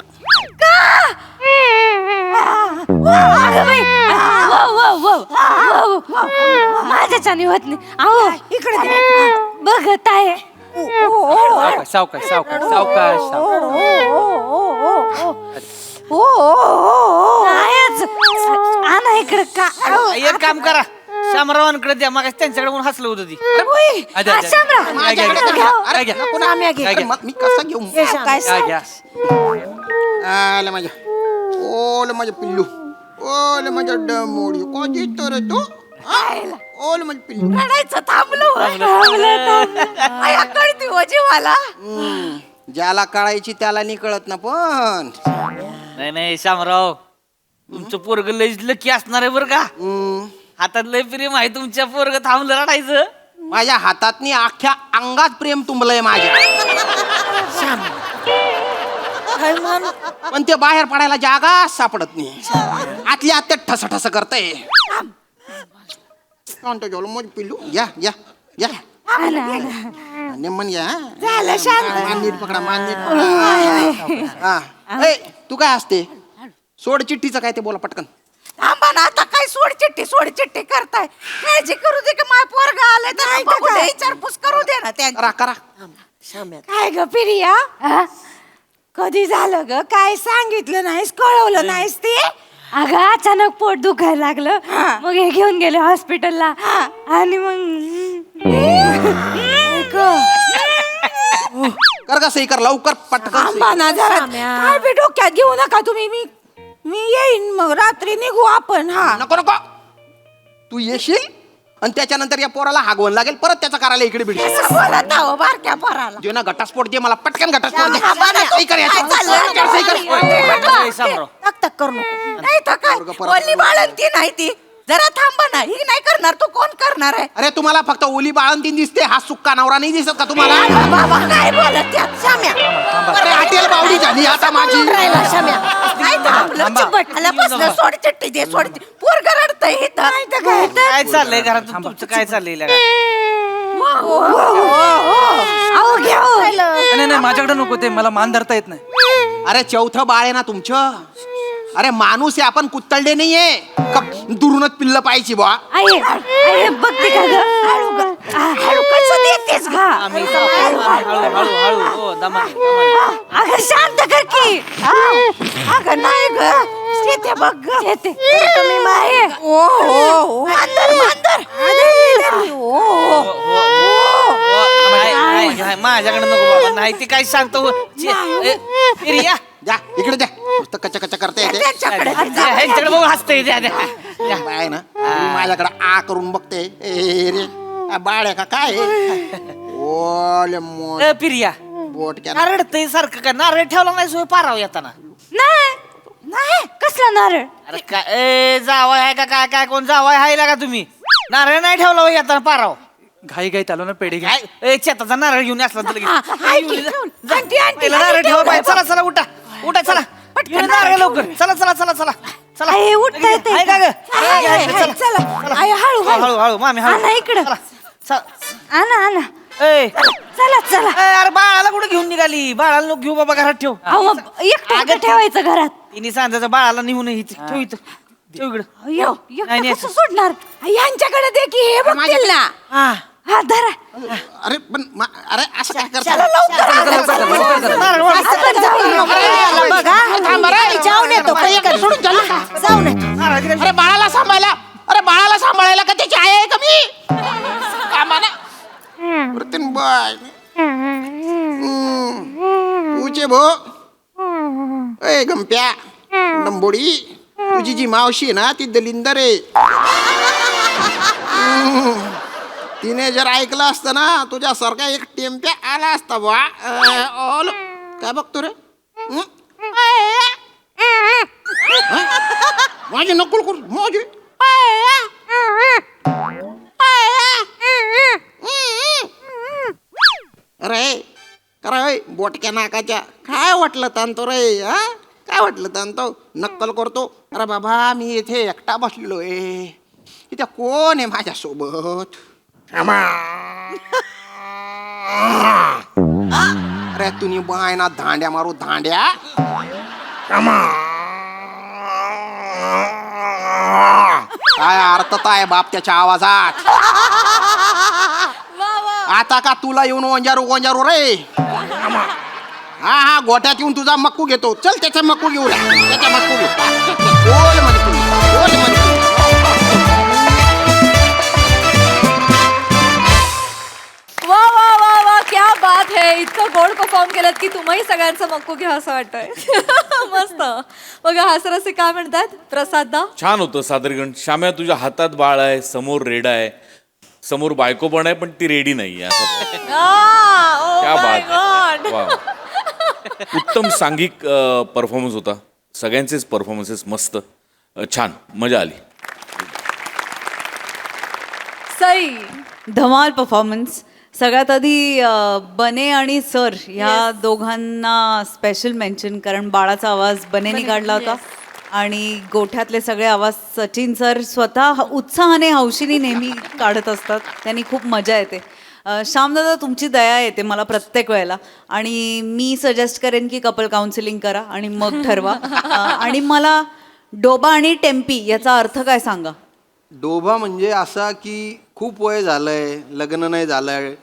माझ्याच्याने होत नाही. अहो इकडे बघत आहे. सावकाश सावकाश सावकाश आणा इकडे का. एक काम करा, शामरावांकडे द्या. मग त्यांच्याकडे म्हणून हसलं होतं ती. मी कसं घेऊ? आलं माझ्या, ओल माझ्या पिल्लू, ओल माझ्या डमोडी, कोणी तर तू, ओल माझ्या पिल्लू. रडायचं थांबलो. कळती होजी मला. ज्याला कळायची त्याला नाही कळत ना. पण नाही नाही शामराव, तुमचं पोरग लय लकी असणार आहे बरं का. हातात लय प्रेम आहे तुमच्या. पोरग थांबलं रडायचं. माझ्या हातातनी अख्ख्या अंगात प्रेम तुंबलंय माझ्या. पण ते बाहेर पडायला जागा सापडत नाही. आतल्या आत ते ठस ठस करतय. माझी पिल्लू, या या या. या नीट पकडा, तू काय असते? सोड चिठ्ठीचं काय ते बोला पटकन. थांबा ना, आता काय सोड चिट्टी करताय. काळजी करू दे की माझा पोरगा आलाय तर बघू दे, विचारपूस करू दे ना त्यांची. करा करा. काय ग पिरिया, कधी झालं ग? काय सांगितलं नाहीस, कळवलं नाहीस ते? अगं अचानक पोट दुखायला लागलं, मग हे घेऊन गेले हॉस्पिटलला. आणि मग कर का सही कर लवकर पटकन. थांबा ना जरा, काय बी डोक्यात घेऊ नका तुम्ही. मी येईन, मग रात्री निघू आपण. हा नको नको, तू येशील आणि त्याच्यानंतर या पोराला हागवण लागेल, परत त्याचा करायला इकडे बिड. बोलत आहो बारक्या पोराला. जे ना घटस्फोट दे मला पटकन, घटस्फोट दे. थांबा ना, सही कर याच्यावर. काय चाललंय? सही कर. शामराव तक तक करू नको. नाही तर काय, ओली बाळंती नाही ती. जरा थांबा ना, ही नाही करणार, तू कोण करणार आहे? अरे तुम्हाला फक्त ओली बाळंतीन दिसते, हा सुक्का नवरा नाही दिसत का तुम्हाला? बाबा काय बोलत त्यात, शाम्या. अरे हॉटेल बावडी झाली आता माझी. राहिला शाम्या. नाही तर आपलं चिपटलं बसलं. सोड चिट्टी दे, सोड. पोरग रडतंय इथं. नाही तर काय. काय चाललंय घरात तुमचं? काय चाललंय? अहो घेऊ. नाही माझ्याकडे नको, ते मला मान धरता येत नाही. अरे चौथं बाळ आहे ना तुमचं. अरे माणूस आहे आपण, कुत्तळडे नाहीये. दुरूनच पिल्ल पाहिजे बा. बघते का ग. हळू कसं देतेस ग? हळू हो दमा. अगं शांत कर की. अगं नाही ग, शेते बघ ग. शेते तुम्ही माये. ओ मांदर. माझ्याकडे नको बाबा, नाही ती काय सांगतो. या द्या इकडे द्या. नुसतं कच्चा कच्चा करता येते. ह्यांच्याकडे बघू हसतंय. द्या आहे ना, तुम्ही माझ्याकडे आ करून बघते. ए रे बाळ आहे का काय? ओले मोठ पिरिया बोट क्या नारळतय सारखं का? नारळ ठेवला नाही सोय पाराव येताना. नाही कसला नारळ. अरे काय जावाय आहे का काय? काय कोण जावाय आहे का तुम्ही? नारळ नाही ठेवला हो येताना पाराव. घाई घाई आलो ना, पेढे घ्या. काय शेताचा नारळ घेऊन असला तर नारळ ठेवा पाहिजे. चला चला उठा उठा चला पटकन नारळ लवकर. चला चला चला चला चला. उठता येते आहे का ग? चला. हळू हळू हळू मामी हळू. आणा इकडं. आणा चला चला. अरे बाळाला कुठे घेऊन निघाली? बाळाला नको घेऊ बाबा, घरात ठेव. एकटं ठेवायचं घरात. तिने सांगायचं बाळाला निघून ठेव इथं. ठेव इकडं. कसं सोडणार. यांच्याकडे दे की, हे बघतील ना. हा धरा. अरे पण अरे असं काय करता? जाऊन येतो पलीकडे. सोडून जाऊन येतो. अरे बाळाला सांभाळायला, अरे बाळाला सांभाळायला का त्याची आई आहे का मी? कामाला बाय तुझे भो. ए गंप्या डंबोडी, तुझी जी मावशी आहे ना ती दलिंदर आहे. तिने जर ऐकलं असतं ना तुझ्यासारखा एक टेम्प्या आला असता बा. काय बघतो रे? माझी नकुल करू माझी. अरे अरे बोटक्या नाकाच्या काय वाटलं ताणतो रे? हा काय वाटलं ताणतो? नक्कल करतो. अरे बाबा मी इथे एकटा बसलेलो आहे. इथे कोण आहे माझ्यासोबत? अरे तुम्ही बाय ना धांड्या मारू धांड्या. काय अर्थता आहे बाप त्याच्या आवाजात. आता का तुला येऊन वंजारू रे. हा गोठ्यात येऊन तुझा मक्कू घेतो. चल त्याचा मक्कू घेऊ रे. त्याचा मक्कू घेऊ. बोल म्हणे तू, बोल म्हणे तू. वा वा वा वा, क्या बात है. इतकं गोड परफॉर्म केलं की तुम्ही सगळ्यांचं मक्कू घ्या असं वाटतंय. मस्त. बघा हासरसे काय म्हणतात प्रसाददा. छान होतं सादरीकरण. श्याम्या, तुझ्या हातात बाळ आहे, समोर रेडा आहे, समोर बायको पण आहे, पण ती रेडी नाही आहे. क्या बात. वा. उत्तम सांघिक परफॉर्मन्स होता. सगळ्यांचेच परफॉर्मन्सेस मस्त, छान, मजा आली. सई. धमाल परफॉर्मन्स. सगळ्यात आधी बने आणि सर ह्या दोघांना स्पेशल मेन्शन, कारण बाळाचा आवाज बनेने काढला होता आणि गोठ्यातले सगळे आवाज सचिन सर स्वतः उत्साहाने हौशीने नेहमी काढत असतात. त्यांनी खूप मजा येते. श्यामदादा, तुमची दया येते मला प्रत्येक वेळेला, आणि मी सजेस्ट करेन की कपल काउन्सिलिंग करा आणि मग ठरवा. आणि मला डोबा आणि टेम्पी याचा अर्थ काय सांगा. डोबा म्हणजे असा की खूप वय झालंय, लग्न नाही झालंय,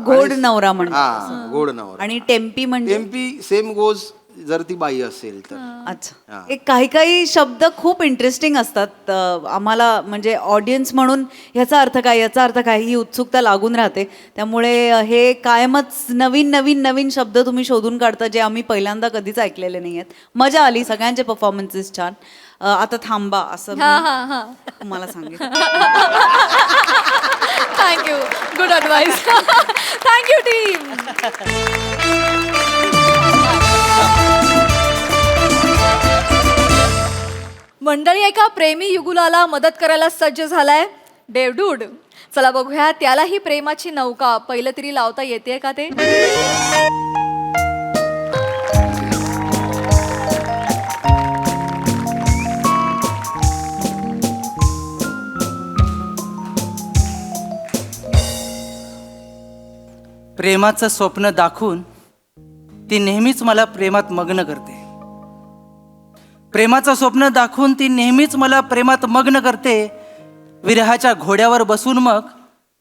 गोड नवरा म्हणजे. हा, गोड नवरा. आणि टेम्पी म्हणजे टेम्पी सेम गोज जर ती बाई असेल तर. अच्छा. एक काही काही शब्द खूप इंटरेस्टिंग असतात. आम्हाला म्हणजे ऑडियन्स म्हणून ह्याचा अर्थ काय, याचा अर्थ काय, ही उत्सुकता लागून राहते. त्यामुळे हे कायमच नवीन नवीन नवीन शब्द तुम्ही शोधून काढता, जे आम्ही पहिल्यांदा कधीच ऐकलेले नाही आहेत. मजा आली. सगळ्यांचे परफॉर्मन्सेस छान. आता थांबा असं मी तुम्हाला सांगेन. Thank you. Good advice. Thank you team. मंडळी, एका प्रेमी युगुलाला मदत करायला सज्ज झालाय देवडूड. चला बघूया त्याला ही प्रेमाची नौका पहिलं तरी लावता येते का ते. प्रेमाचं स्वप्न दाखवून ती नेहमीच मला प्रेमात मग्न करते. प्रेमाचं स्वप्न दाखवून ती नेहमीच मला प्रेमात मग्न करते. विरहाच्या घोड्यावर बसून मग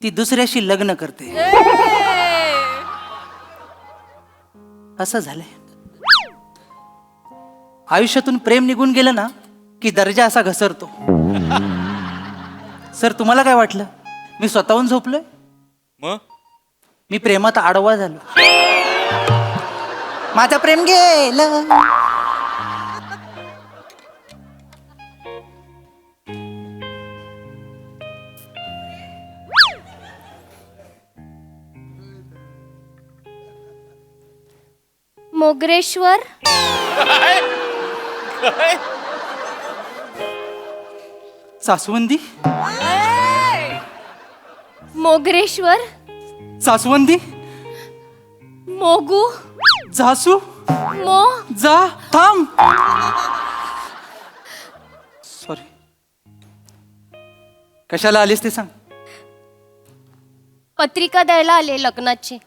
ती दुसऱ्याशी लग्न करते. असं झालंय. आयुष्यातून प्रेम निघून गेलं ना की दर्जा असा घसरतो. सर, तुम्हाला काय वाटलं मी स्वतःहून झोपलोय? मग मी प्रेमात आडवा झालो. माझं प्रेम गेलं. मोगरेश्वर. सासवंदी. मोगरेश्वर. सासवंदी. मोगू. जासू. मो. जा. थांब. सॉरी. कशाला आलीस ते सांग. पत्रिका द्यायला आले लग्नाची.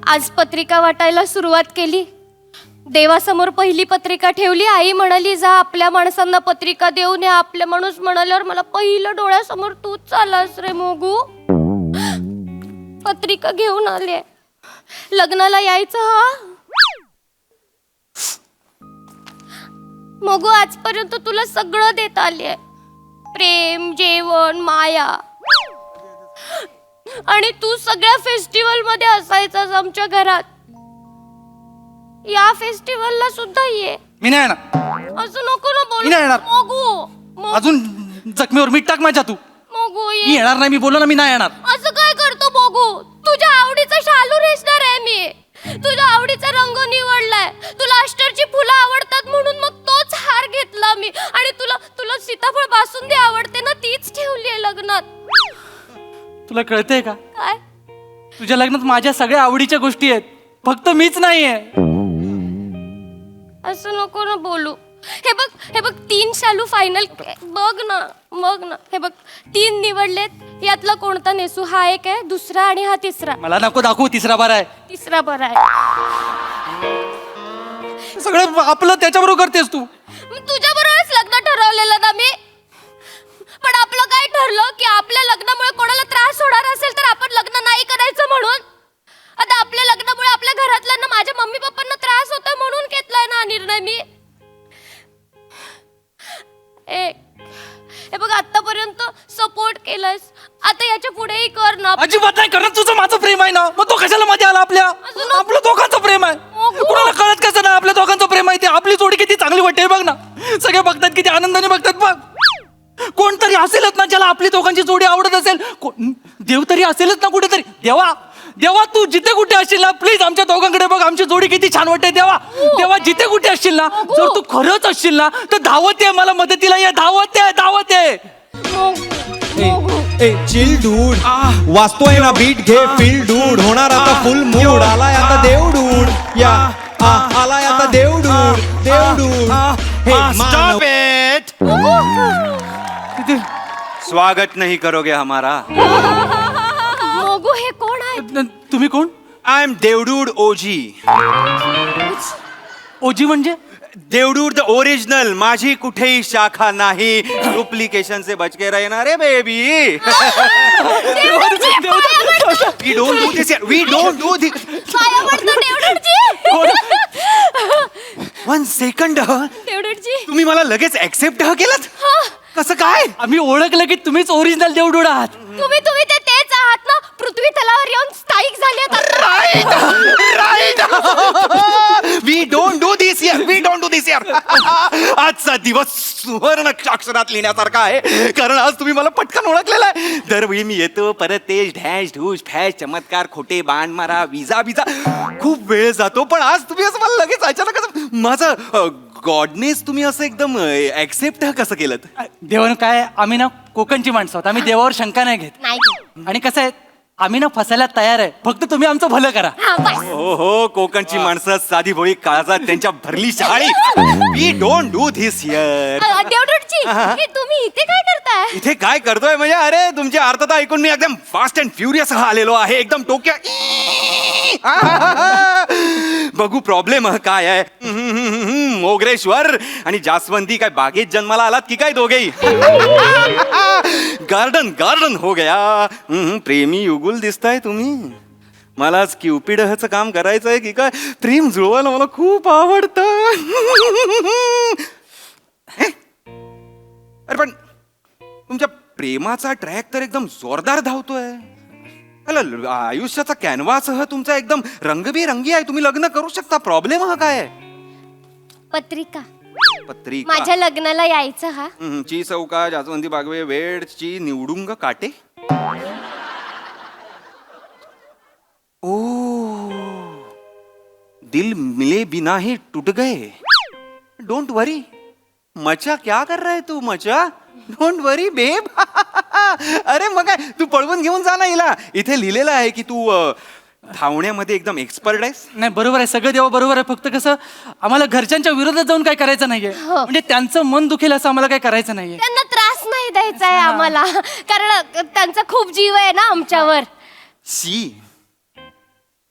आज पत्रिका वाटायला सुरुवात केली. देवासमोर पहिली पत्रिका ठेवली. आई म्हणाली, जा आपल्या माणसांना पत्रिका देऊन या. आपल्या माणूस म्हणाल्यावर मला पहिलं डोळ्यासमोर तूच आलास रे मोगू. पत्रिका घेऊन आले. लग्नाला यायचं हा. मोगू, आजपर्यंत तुला सगळं देत आले. प्रेम, जेवण, माया. आणि तू सगळ्या फेस्टिवल मध्ये असायचास आमच्या घरात. या फेस्टिवलला सुद्धा ये. मी नाही येणार. असं नको ना बोलू. मी नाही येणार. मोगू. अजून जखमीवर मीठ टाक माझ्या. तू. मोगू मी ये. येणार नाही. मी बोललो ना मी नाही येणार. असं काय करतो मोगू. तुझ्या आवडीचा शालू नेसणार आहे मी. तुझ्या आवडीचा रंग निवडलाय. तुला अष्टरची फुलं आवडतात म्हणून मग तोच हार घेतला मी. आणि तुला तुला सीताफळ बासुंदी आवडते ना, तीच ठेवली आहे लग्नात. तुला कळतंय का? काय? तुझ्या लग्नात माझ्या सगळ्या आवडीच्या गोष्टी आहेत, फक्त मीच नाहीये. असं नको ना बोलू. हे बघ 3 शालू फायनल बघ ना हे बघ 3 निवडलेत, यातला कोणता नेसू? हा एक आहे, दुसरा आणि हा तिसरा. मला नको दाखवू, तिसरा बार आहे. तिसरा बरा आहे. सगळं आपलं त्याच्याबरोबर करतेस तू. तुझ्या बरोबरच लग्न ठरवलेलं ना मी. पण आपलं काय ठरलं की आपल्या लग्नामुळे कोणाला त्रास होणार असेल तर आपण लग्न नाही करायचं म्हणून. आता आपल्या लग्नामुळे आपल्या घरातल्यांना, माझ्या मम्मी पप्पांना त्रास होतोय म्हणून घेतलाय ना निर्णय मी. हे बघ आतापर्यंत सपोर्ट केलायस, आता याच्या पुढेही कर ना. अजिबात नाही करत. तुझं माझं प्रेम आहे ना, मग तो कशाला मध्ये आला? आपलं दोघांचं प्रेम आहे. कुणाला कळत कसं ना आपल्या दोघांचं प्रेम आहे ते. आपली जोडी किती चांगली वाटते बघ ना. सगळे बघतात, किती आनंदाने बघतात बघ. कोणतरी असेलच ना ज्याला आपली दोघांची जोडी आवडत असेल. देव तरी असेलच ना कुठेतरी. देवा तू जिथे कुठे असशील ना, प्लीज आमच्या दोघांकडे बघ. आमची जोडी किती छान वाटते. देवा जिथे कुठे असशील ना, जर तू खरंच असशील ना तर धावत ये, मला मदतीला ये. धावत ये. चिल डूड वाचतोय ना बीट घे फील डूड. होणार आता फुल मूड. आलाय आता देव डूड. या आलाय आता देव डूड. Stop it. स्वागत नहीं करोगे हमारा? मोगू हे कोण आहे? तुम्ही कोण? I am देवडूड OG. ओजी म्हणजे? Devdude the original. माझी कुठेही शाखा नाही. डुप्लिकेशन से बच के रहना रे baby. We don't do this. We don't do this. One second. तुम्ही मला लगेच ऍक्सेप्ट केलं? कसं काय? आम्ही ओळखलं की तुम्हीच ओरिजिनल देवडूड आहात. तुम्ही ते तेच आहात ना, पृथ्वी तलावर येऊन स्थायिक झाले. वी डोंट डू दिस यार. वी डोंट डू दिस यार. आजचा दिवस सुवर्ण अक्षरात लिहिण्यासारखा आहे, कारण आज तुम्ही मला पटकन ओळखलेला आहे. दरवेळी मी येतो, परत तेज ढॅश ढूश फॅश चमत्कार, खोटे बाण मारा, विजा खूप वेळ जातो. पण आज तुम्ही असं मला लगेच अचानक माझं गॉडनेस तुम्ही असं एकदम ऍक्सेप्ट कसं केलं? देवानं काय, आम्ही ना कोकणची माणसं आहोत. आम्ही देवावर शंका नाही घेत. आणि कसं आहे, आम्ही ना फसायला तयार आहे, फक्त तुम्ही आमचं भलं करा. हो कोकणची माणसं साधी भोळी काळजात त्यांच्या भरली शाळी. We don't do this here. तुम्ही इथे काय करताय? इथे काय करतोय म्हणजे, अरे तुमची अर्थता ऐकून मी एकदम फास्ट अँड फ्युरियस आलेलो आहे. एकदम टोक्या. बघू प्रॉब्लेम काय आहे. मोगरेश्वर आणि जास्वंदी काय बागेत जन्माला आलात की काय दोघेही? गार्डन हो गया. प्रेमी युगुल दिसताय तुम्ही. मलाच क्युपिडचं काम करायचंय की काय? प्रेम जुळवायला मला खूप आवडतं. अरे पण तुमच्या प्रेमाचा ट्रॅक तर एकदम जोरदार धावतोय. आयुष्याचा कॅनव्हासह तुमचा एकदम रंगबिरंगी आहे. तुम्ही लग्न करू शकता. प्रॉब्लेम हा काय आहे? पत्रिका. पत्रिका. माझ्या लग्नाला यायचं. हा ची चौका जास्वंदी बागवे वेड ची निवडुंग काटे. ओ दिल मिले बिना ही टूट गए. डोंट वरी. मचा क्या कर रहा है तू? मचा डोंट वरी बेब. अरे मग काय, तू पळवून घेऊन जा ना हिला. इथे लिहिलेलं आहे की तू धावण्यामध्ये एकदम एक्सपर्ट आहेस. नाही बरोबर आहे, सगळं देवा बरोबर आहे. फक्त कसं, आम्हाला घरच्यांच्या विरोधात जाऊन काय करायचं नाहीये. म्हणजे त्यांचं मन दुखेल असं आम्हाला काय करायचं नाहीये. त्यांना त्रास नाही द्यायचा आहे आम्हाला, कारण त्यांचा खूप जीव आहे ना आमच्यावर. शी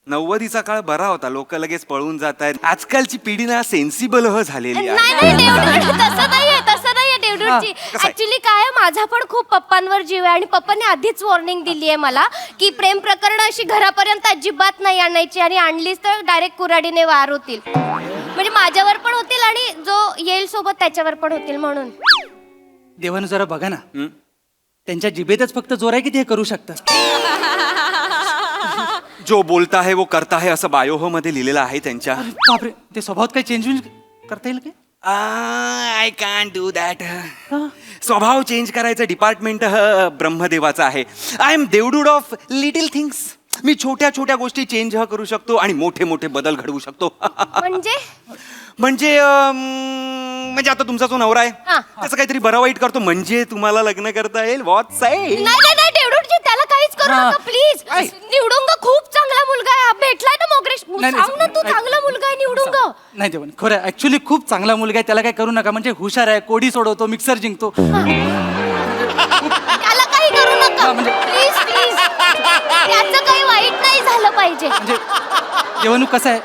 90s काळ बरा होता. लोक लगेच पळून जात आहेत. आजकालची पिढी ना सेन्सिबल झालेली आहे. तसं नाहीये देवडूडजी. ऍक्च्युली काय, माझा पण खूप पप्पांवर जीव आहे आणि पप्पांनी आधीच वॉर्निंग दिली आहे मला की प्रेम प्रकरण अशी घरापर्यंत अजिबात नाही आणायची, आणि आणलीच तर डायरेक्ट कुऱ्हाडीने वार होतील. म्हणजे माझ्यावर पण होतील आणि जो येईल सोबत त्याच्यावर पण होतील. म्हणून देवानं जरा बघा ना, त्यांच्या जिभेतच फक्त जोर आहे की ते करू शकतात. जो बोलता है वो करता है असं बायोहो मध्ये लिहिलेलं आहे त्यांच्या. बापरे, ते स्वभावात काही चेंज करता येईल काय? I can't do that. स्वभाव चेंज करायचं डिपार्टमेंट ब्रह्मदेवाचं आहे. I am Devdude of little things. मी छोट्या छोट्या गोष्टी चेंज करू शकतो आणि मोठे मोठे बदल घडवू शकतो. म्हणजे आता तुमचा जो नवरा आहे त्याचं काहीतरी बरं वाईट करतो म्हणजे तुम्हाला लग्न करता येईल. What side. त्याला काहीच करू नका प्लीज. निवडुंग खूप चांगला मुलगा आहे. भेटलाय ना मोगरेश. सांग ना, तू चांगला मुलगा आहे निवडुंग. नाही देवण खरं ऍक्च्युली खूप चांगला मुलगा आहे, त्याला काय करू नका. म्हणजे हुशार आहे, कोडी सोडवतो, मिक्सर जिंकतो. त्याला काही करू नका प्लीज प्लीज. त्याचं काही वाईट नाही झालं पाहिजे. म्हणजे देवणू कसं आहे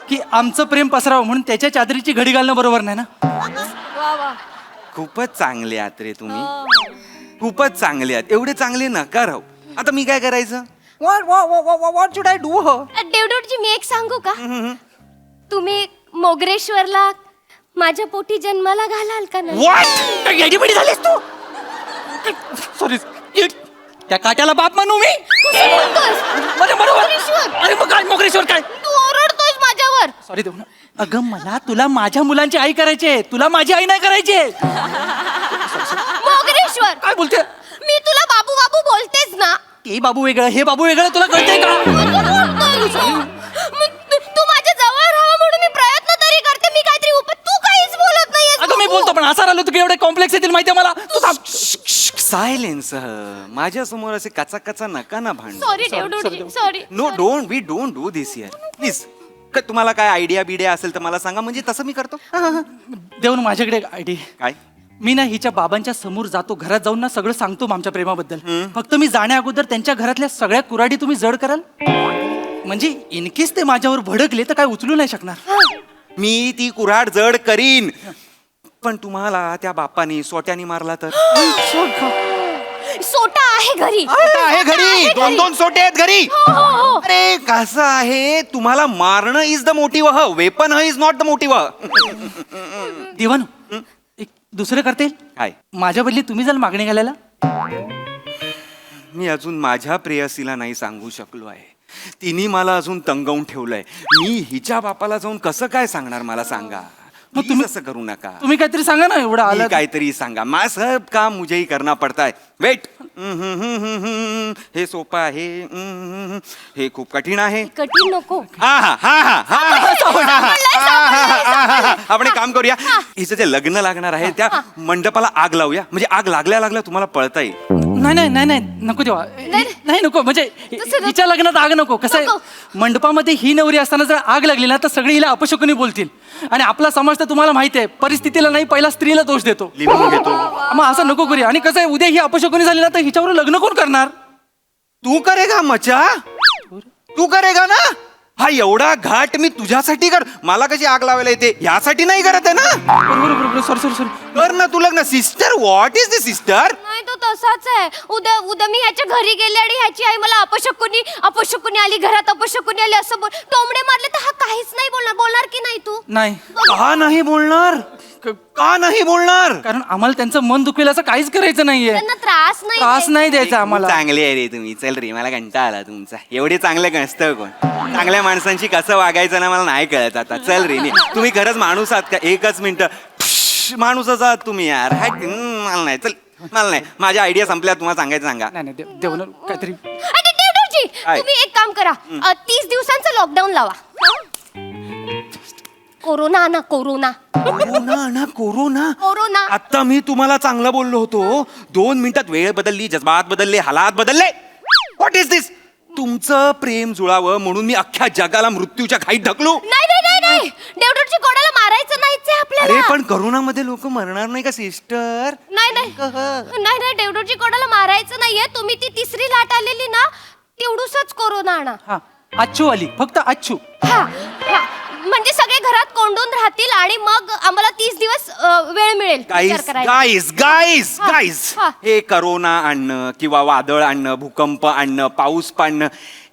की आमचं प्रेम पसरावं म्हणून त्याच्या चादरीची घडी घालणं बरोबर नाही ना. खूपच चांगले आहात रे तुम्ही, खूपच चांगले आहात. एवढे चांगले नका राहू. आता मी काय करायचं? What should I do? देवडूटजी मी एक सांगू का? तुम्ही मोगरेश्वरला माझ्या पोटी जन्माला घालाल का नाही? येडीबिडी झालीस तू. सॉरी, त्या काट्याला बाप म्हणू मी? कसं बोलतोस? म्हणजे बरोबर. मोगरेश्वर. अरे मग काय मोगरेश्वर काय? तू ओरडतोस माझ्यावर. सॉरी देवणा. अगं मला तुला माझ्या मुलांची आई करायची आहे, तुला माझी आई नाही करायची आहे. मोगरेश्वर काय बोलते? मी तुला बाबू बाबू बोलतेच ना. ते बाबू वेगळं, हे बाबू वेगळं, तुला कळतंय का? तू माझ्या जवळ राहा म्हणून मी प्रयत्न तरी करते. मी काहीतरी तू काहीच बोलत नाहीयेस. अगं मी बोलतो पण असा राहिलो तू एवढे कॉम्प्लेक्स येतील माहितीये मला. तू थांब. सायलेन्स. माझ्या समोर असे कचा कचा नका ना भांड. सॉरी देवडूटजी sorry. No don't do this here please. तुम्हाला काय आयडिया बिडिया असेल तर मला सांगा, म्हणजे तसं मी करतो. देऊन माझ्याकडे एक आयडिया. काय? मी ना हिच्या बाबांच्या समोर जातो, घरात जाऊन ना सगळं सांगतो आमच्या प्रेमाबद्दल. फक्त मी जाण्या अगोदर त्यांच्या घरातल्या सगळ्या कुऱ्हाडी तुम्ही जड कराल. म्हणजे इन केस ते माझ्यावर भडकले तर काय उचलू नाही शकणार. मी ती कुऱ्हाड जड करीन, पण तुम्हाला त्या बापाने सोट्याने मारला तर? सोटा आहे घरी. आहे घरी, दोन दोन सोटे आहेत घरी. अरे कसं आहे, तुम्हाला मारणं is the motive, weapon is not the motive. देवान एक दुसरं करते काय? माझ्या बदली तुम्ही जाल मागणी घालायला. मी अजून माझ्या प्रेयसीला नाही सांगू शकलो आहे. तिने मला अजून तंगवून ठेवलंय. मी हिच्या बापाला जाऊन कसं काय सांगणार, मला सांगा. मग तुम्ही असं करू नका. तुम्ही काहीतरी सांगा ना. एवढं आलं काहीतरी सांगा. मा सब काम मुझे ही करना पड़ता है. वेट. हे सोपं आहे, हे खूप कठीण आहे. कठीण नको. आपण एक काम करूया, हिचं जे लग्न लागणार आहे त्या मंडपाला आग लावूया. म्हणजे आग लागल्या लागल्या तुम्हाला पळता येईल. नाही नाही नाही नाही नको देवा. नाही नको. म्हणजे हिच्या लग्नात आग नको. कसं आहे, मंडपामध्ये ही नवरी असताना जर आग लागली ना तर सगळे हिला अपशकुनी बोलतील. आणि आपला समाज तर तुम्हाला माहिती आहे, परिस्थितीला नाही पहिला स्त्रीला दोष देतो. लिहून घेतो. मग असं नको करूया. आणि कसं आहे, उद्या ही अपशकुनी झाली ना तर हिच्यावर लग्न कोण करणार? तू करेगा मचा, तू करेगा ना. हा एवढा घाट मी तुझ्यासाठी कर. मला कशी आग लावायला येते यासाठी नाही करत आहे ना. बरोबर बरोबर. Sorry sorry sorry. कर ना तू लग्न. Sister, what is the sister? नाही तो तसाच आहे. उद्या उद्या मी ह्याच्या घरी गेले आणि ह्याची आई मला अपशकुनी आली घरात, अपशकुनी आली असं बोल. टोमडे मारले तर हा काहीच नाही बोलणार. बोलणार की नाही तू? नाही. का नाही बोलणार? का नाही बोलणार? कारण आम्हाला त्यांचं मन दुखेल असं काहीच करायचं नाहीये. त्यांना त्रास त्रास नाही द्यायचा आम्हाला. चांगले आहे रे तुम्ही. चल रे, मला कंटाळा आला तुमचा. एवढे चांगले नसतं कोण. चांगल्या माणसांशी कसं वागायचं ना मला नाही कळत आता. चल रे, तुम्ही खरंच माणूस आहात का? एकच मिनिट. माणूसच आहात तुम्ही यार. मला नाही. चल मला नाही. माझ्या आयडिया संपल्या. तुम्हाला सांगायचं सांगा. नाही नाही देवन काहीतरी. देवडूटजी तुम्ही एक काम करा, 30 दिवसांचं लॉकडाऊन लावा. कोरोना ना कोरोना. आता मी तुम्हाला चांगला बोललो होतो. 2 मिनिटात वेळ बदलली, जज्बात बदलले, हालात बदलले. व्हॉट इज दिस? तुमचं प्रेम जुळावं म्हणून मी अख्ख्या जगाला मृत्यूच्या घाईत ढकलू? नाही नाही नाही. देवडूटजी कोणाला मारायचं नाहीच आहे आपल्याला. अरे पण करोनामध्ये लोक मरणार नाही का सिस्टर? नाही नाही देवडूटजी कोणाला मारायचं नाहीये. तुम्ही ती तिसरी लाट आलेली ना तेवढूसच कोरोना आणा. हा अच्छू आली, फक्त अच्छू. हा म्हणजे सगळे घरात कोंडून राहतील आणि मग आम्हाला 30 दिवस वेळ मिळेल विचार करायला. गाईज हे करोना आणणं किंवा वादळ आणणं, भूकंप आणणं, पाऊस पाडणं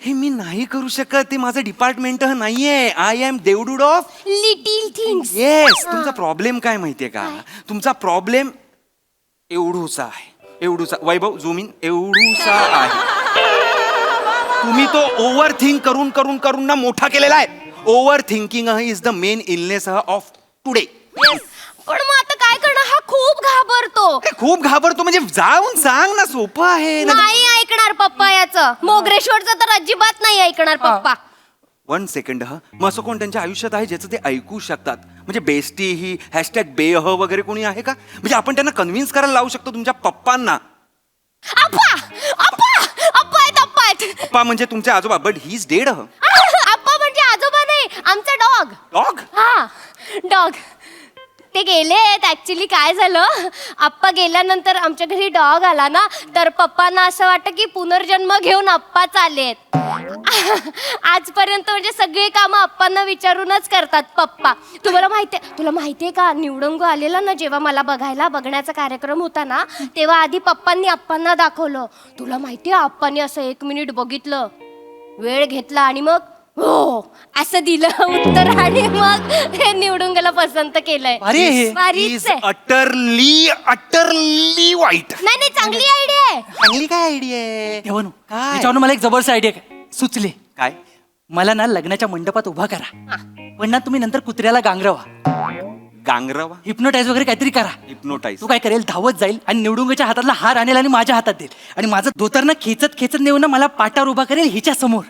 हे मी नाही करू शकत. ते माझं डिपार्टमेंट नाहीये. I am Devdude of little things. Yes. तुमचा प्रॉब्लेम काय माहितीये का? तुमचा प्रॉब्लेम एवढूसा आहे. एवढूसा. वैभव झूम इन. एवढूसा आहे. तुम्ही तो ओव्हर थिंक करून करून करून ना मोठा केलेला आहे. Over thinking is the main illness of today. पण मग आता काय करणार? हा खूप घाबरतो. खूप घाबरतो म्हणजे जाऊन सांग ना, सोपं आहे. नाही ऐकणार पप्पा याचं. मोगरेश्वरचं तर अजिबात नाही ऐकणार पप्पा. 1 सेकंड. मग असं कोण त्यांच्या आयुष्यात आहे ज्याचं ते ऐकू शकतात? म्हणजे बेस्टी ही हॅशटॅग बेह वगैरे कोणी आहे का? म्हणजे आपण त्यांना कन्व्हिन्स करायला लावू शकतो तुमच्या पप्पांना. अप्पा आहेत. पप्पा म्हणजे तुमचे आजोबा. But he is dead. अप्पा म्हणजे आजोबा नाही, आमचा डॉग. डॉग? हा डॉग ते गेलेत. ऍक्च्युली काय झालं, आप्पा गेल्यानंतर आमच्या घरी डॉग आला ना, तर पप्पांना असं वाटतं की पुनर्जन्म घेऊन आप्पाच आलेत. आजपर्यंत म्हणजे सगळी कामं आप्पांना विचारूनच करतात पप्पा. तुला माहितीये का, निवडुंग आलेला ना जेव्हा मला बघण्याचा कार्यक्रम होता ना, तेव्हा आधी पप्पांनी आप्पांना दाखवलं. तुला माहितीये आप्पांनी असं 1 मिनिट बघितलं, वेळ घेतला आणि मग हो असं दिलं उत्तर आणि मग हे निवडुंगला पसंत केलंय. भारीच आहे. अटरली वाईट. नाही चांगली आयडिया आहे. चांगली काय आयडिया आहे? देवानू काय? याच्यावरून मला एक जबरदस्त आयडिया सुचले. काय? मला ना लग्नाच्या मंडपात उभा करा, पण ना तुम्ही नंतर कुत्र्याला गांगरवा, गांगरवा? हिप्नोटाईज वगैरे काहीतरी करा. हिप्नोटाईज? तू काय करेल, धावत जाईल आणि निवडुंगाच्या हातातला हार आणेल आणि माझ्या हातात देईल आणि माझं धोतर ना खेचत नेऊन ना मला पाटावर उभा करेल हिच्या समोर.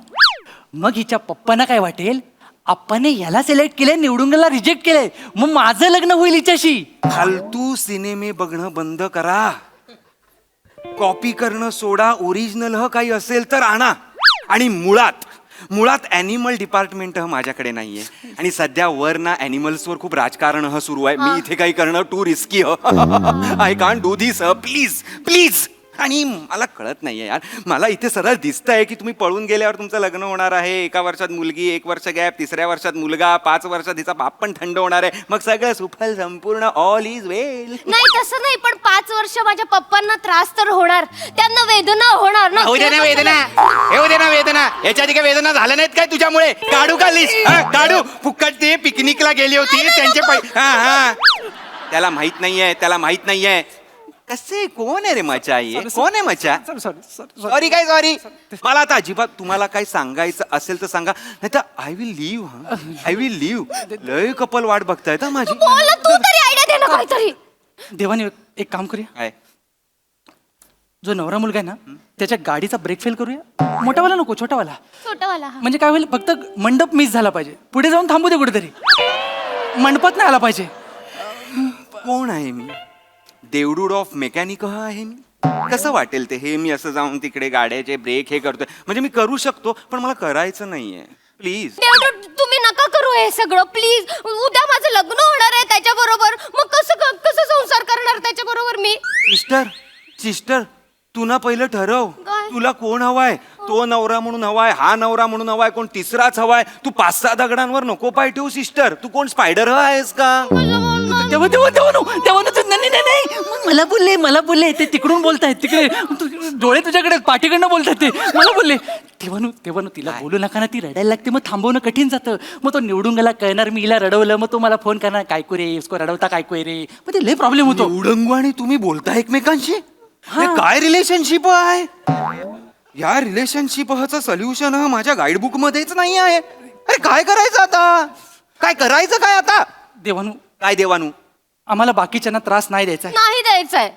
मग हिच्या पप्पांना काय वाटेल, आप्पाने ह्याला सिलेक्ट केलंय, निवडुंगला रिजेक्ट केलंय, मग माझं लग्न होईल हिच्याशी. फालतू सिनेमे बघणं बंद करा. कॉपी करणं सोडा, ओरिजिनल काही असेल तर आणा. आणि मुळात ॲनिमल डिपार्टमेंट माझ्याकडे नाहीये आणि सध्या वर ना ॲनिमल्सवर खूप राजकारण सुरू आहे. मी इथे काही करणं to risky. I can't do this. Please. आणि मला कळत नाहीये यार, मला इथे सरळ दिसतंय की तुम्ही पळून गेल्यावर तुमचं लग्न होणार आहे, 1 वर्षात मुलगी, 1 वर्ष गॅप, 3ऱ्या वर्षात मुलगा, 5 वर्षात तिचा बाप पण थंड होणार आहे, मग सगळं सुफल संपूर्ण, ऑल इज वेल. नाही तसं नाही, पण 5 वर्ष माझ्या पप्पांना त्रास तर होणार, त्यांना वेदना होणार ना. येऊ दे ना वेदना. याच्या आधी काय वेदना झाल्या नाहीत काय तुझ्यामुळे? काढू का लिस्ट? काढू. फुकट ते पिकनिकला गेली होती त्यांचे त्याला माहित नाहीये. कसे कोण आहे रे मचा? कोण आहे मचा? सॉरी. मला आता अजिबात तुम्हाला काही सांगायचं असेल तर सांगा, नाही तर आय विल लिव्ह. लय कपल वाट बघतायत माझी. बोल तू तरी आयडिया दे ना काहीतरी. देवाने एक काम करूया, काय? जो नवरा मुलगा आहे ना त्याच्या गाडीचा ब्रेक फेल करूया. मोठावाला नको, छोटावाला. छोटावाला. म्हणजे काय होईल, फक्त मंडप मिस झाला पाहिजे, पुढे जाऊन थांबू दे कुठेतरी, मंडपात नाही आला पाहिजे. कोण आहे मी? देवडूड ऑफ मेकॅनिक आहे मी? कसं वाटेल ते हे मी असं जाऊन तिकडे गाड्याचे ब्रेक हे करतोय? म्हणजे मी करू शकतो पण मला करायचं नाहीये. प्लीज तुम्ही नका करू हे सगळं प्लीज. उद्या माझं लग्न होणार आहे त्याच्याबरोबर, मग कसं संसार करणार त्याच्याबरोबर मी? सिस्टर तू ना पहिलं ठरव, काय? तुला कोण हवाय? तो नवरा म्हणून हवाय, हा नवरा म्हणून हवाय, कोण तिसराच हवाय? तू 5-6 दगडांवर नको पाय ठेवू सिस्टर. तू कोण स्पायडर आहेस का? नाही, मला बोलले ते तिकडून बोलतायत, तिकडे डोळे तुझ्याकडे पाठीकडनं बोलतात ते. मला बोलले तेव्हा तिला बोलू नका ना, ती रडायला लागते, मग थांबवणं कठीण जातं. मग तो निवडुंगाला कळणार मी हिला रडवलं, मग तो मला फोन करणार, काय को रे इसको रडवता काय को रे. मग ते लय प्रॉब्लेम होतो. निवडुंग आणि तुम्ही बोलता एकमेकांशी? हे काय रिलेशनशिप आहे? या रिलेशनशिपचं सोल्युशन माझ्या गाईडबुक मध्येच नाही आहे. अरे काय करायचं आता? काय करायचं काय आता? देवानू आम्हाला बाकीच्यांना त्रास नाही द्यायचा. नाही द्यायचंय.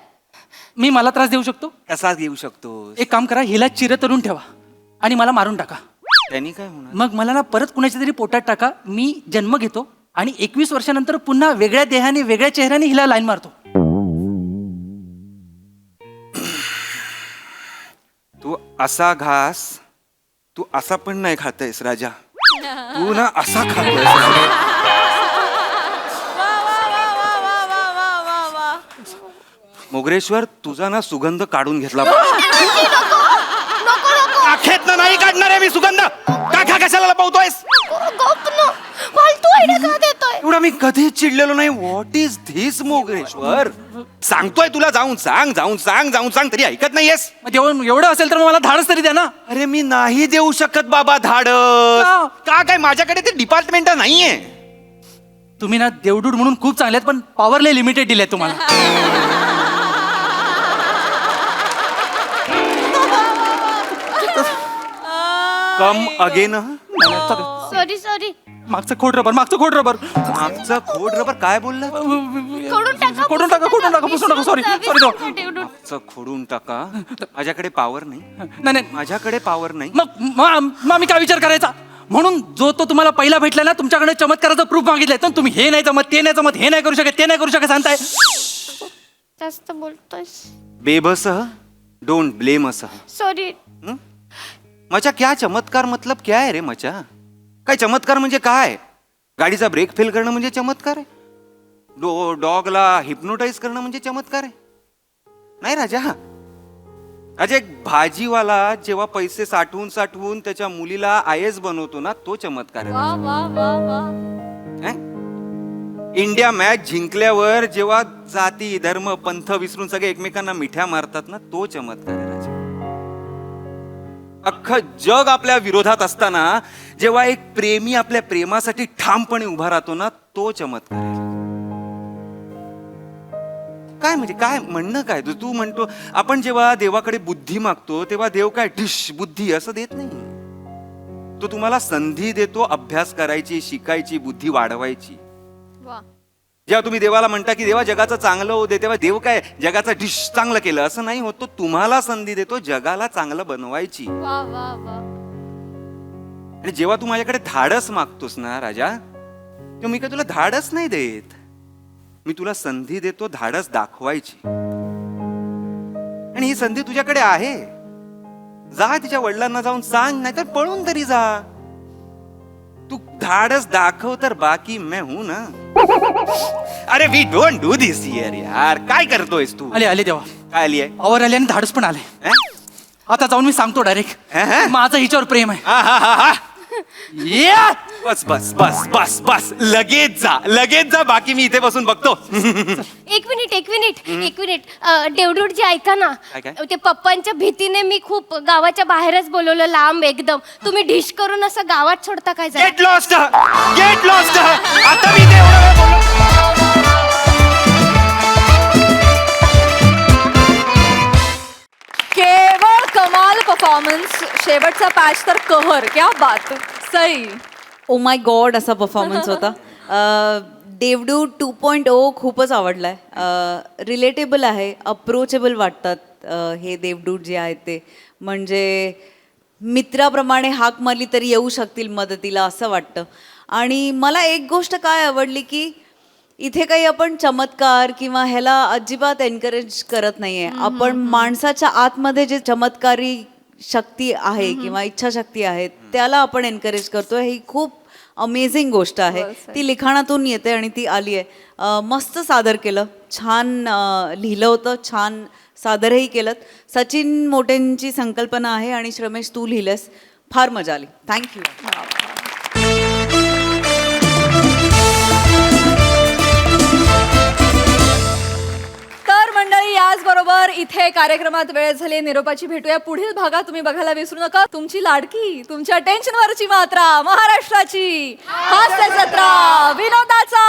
मी मला त्रास देऊ शकतो? कसा देऊ शकतो? एक काम करा, हिला चिरतरून ठेवा आणि मला मारून टाका. त्यांनी काय होणार? मग मला ना परत कुणाच्या तरी पोटात टाका, मी जन्म घेतो आणि 21 वर्षानंतर पुन्हा वेगळ्या देहाने वेगळ्या चेहऱ्याने हिला लाईन मारतो. तू असा घास तू असा पण नाही खातेस राजा, तू ना असा खातोय. मोगरेश्वर तुझा ना सुगंध काढून घेतला. आखेत ना नाही काढणार आहे मी सुगंध. का कशाला लपवतोयस? एवढा मी कधीच चिडलेलो नाही. What is this Mogreshwar? सांगतोय तुला, जाऊन सांग तरी ऐकत नाहीयेस. एवढं असेल तर मला धाडस तरी द्या ना. अरे मी नाही देऊ शकत बाबा धाडस. का काय माझ्याकडे ते डिपार्टमेंट नाहीये. तुम्ही ना देवडूड म्हणून खूप चांगले आहेत, पण पॉवरले लिमिटेड दिले तुम्हाला. Come again. सॉरी मागचं खोड रबर. मागचं खोड रबर काय बोलला? खोडून टाका सॉरी मागचं खोडून टाका. माझ्याकडे पावर नाही. माझ्याकडे पावर नाही. मग मी काय विचार करायचा? म्हणून जो तो तुम्हाला पहिला भेटला ना, तुमच्याकडे चमत्काराचा प्रूफ मागितलाय, तर तुम्ही हे नाही जमत, ते नाही जमत, हे नाही करू शकत, ते नाही करू शकत सांगताय. जास्त बोलतोय. बेबस डोंट ब्लेम अस. सॉरी. मचा क्या चमत्कार मतलब क्या है रे मचा? काय चमत्कार म्हणजे काय? गाडीचा ब्रेक फेल करणं म्हणजे चमत्कार आहे. डॉगला हिप्नोटाईज करणं म्हणजे चमत्कार आहे. नाही राजा, राजा एक भाजीवाला जेव्हा पैसे साठवून साठवून त्याच्या मुलीला IAS बनवतो ना, तो चमत्कार आहे. वा वा वा वा. इंडिया मॅच जिंकल्यावर जेव्हा जाती धर्म पंथ विसरून सगळे एकमेकांना मिठ्या मारतात ना, तो चमत्कार आहे राजा. अख्खं जग आपल्या विरोधात असताना जेव्हा एक प्रेमी आपल्या प्रेमासाठी ठामपणे उभा राहतो ना, तो चमत्कार आहे. काय म्हणजे काय म्हणणं काय तू म्हणतो आपण जेव्हा देवाकडे बुद्धी मागतो तेव्हा देव काय डिश बुद्धी असं देत नाही. तो तुम्हाला संधी देतो अभ्यास करायची, शिकायची, बुद्धी वाढवायची. वा. जेव्हा तुम्ही देवाला म्हणता की देवा जगाचं चांगलं होऊ दे, तेव्हा देव काय जगाचं डिश चांगलं केलं असं नाही होत. तो तुम्हाला संधी देतो जगाला चांगलं बनवायची. वा वा वा. आणि जेव्हा तू माझ्याकडे धाडस मागतोस ना राजा, तेव्हा मी काय तुला धाडस नाही देत, मी तुला संधी देतो धाडस दाखवायची. आणि ही संधी तुझ्याकडे आहे. जा तिच्या वडिलांना जाऊन सांग, नाहीतर पळून तरी जा. तू धाडस दाखव तर बाकी मैं हूं ना. अरे we don't do this here यार. काय करतोयस तू? आले आले देवा, काय आली आहे? आवर आले आणि धाडस पण आले. आता जाऊन मी सांगतो डायरेक्ट, माझं हिच्यावर प्रेम आहे. बस बस बस बस बस लगेच जा, बाकी मी इथे बसून बघतो. एक मिनिट देवडूड जी ऐका ना, काय? ते पप्पांच्या भीतीने मी खूप गावाच्या बाहेरच बोलवलं लांब एकदम. तुम्ही डिश करून असं गावात सोडता काय? Get lost. आता मी ते एवढं वेळ बोललो. केवळ कमाल परफॉर्मन्स. शेवटचा पॅच तर कहर. क्या बात. सई. ओ माय गॉड असा परफॉर्मन्स होता. देवडू 2.0 खूपच आवडलाय. रिलेटेबल आहे, अप्रोचेबल वाटतात हे देवडू जे आहेत ते. म्हणजे मित्राप्रमाणे हाक मारली तरी येऊ शकतील मदतीला असं वाटतं. आणि मला एक गोष्ट काय आवडली की इथे काही आपण चमत्कार किंवा ह्याला अजिबात एनकरेज करत नाहीये. आपण माणसाच्या आतमध्ये जे चमत्कारी शक्ती आहे किंवा इच्छाशक्ती आहे त्याला आपण एनकरेज करतोय. ही खूप अमेझिंग गोष्ट आहे. ती लिखाणातून येते आणि ती आली आहे. मस्त सादर केलं, छान लिहिलं होतं, छान सादरही केलं. सचिन मोटेंची संकल्पना आहे आणि श्रमेश तू लिहिलंस. फार मजा आली. थँक्यू. तर मंडळी, याचबरोबर इथे कार्यक्रमात वेळ झाली निरोपाची. भेटूया पुढील भागात. तुम्ही बघायला विसरू नका तुमची लाडकी, तुमच्या टेन्शनवरची मात्रा, महाराष्ट्राची हास्य जत्रा, विनोदाचा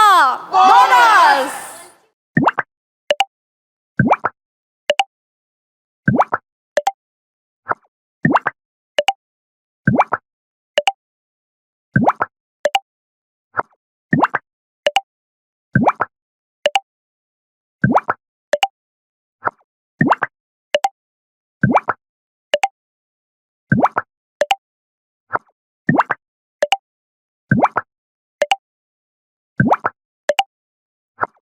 बोनस.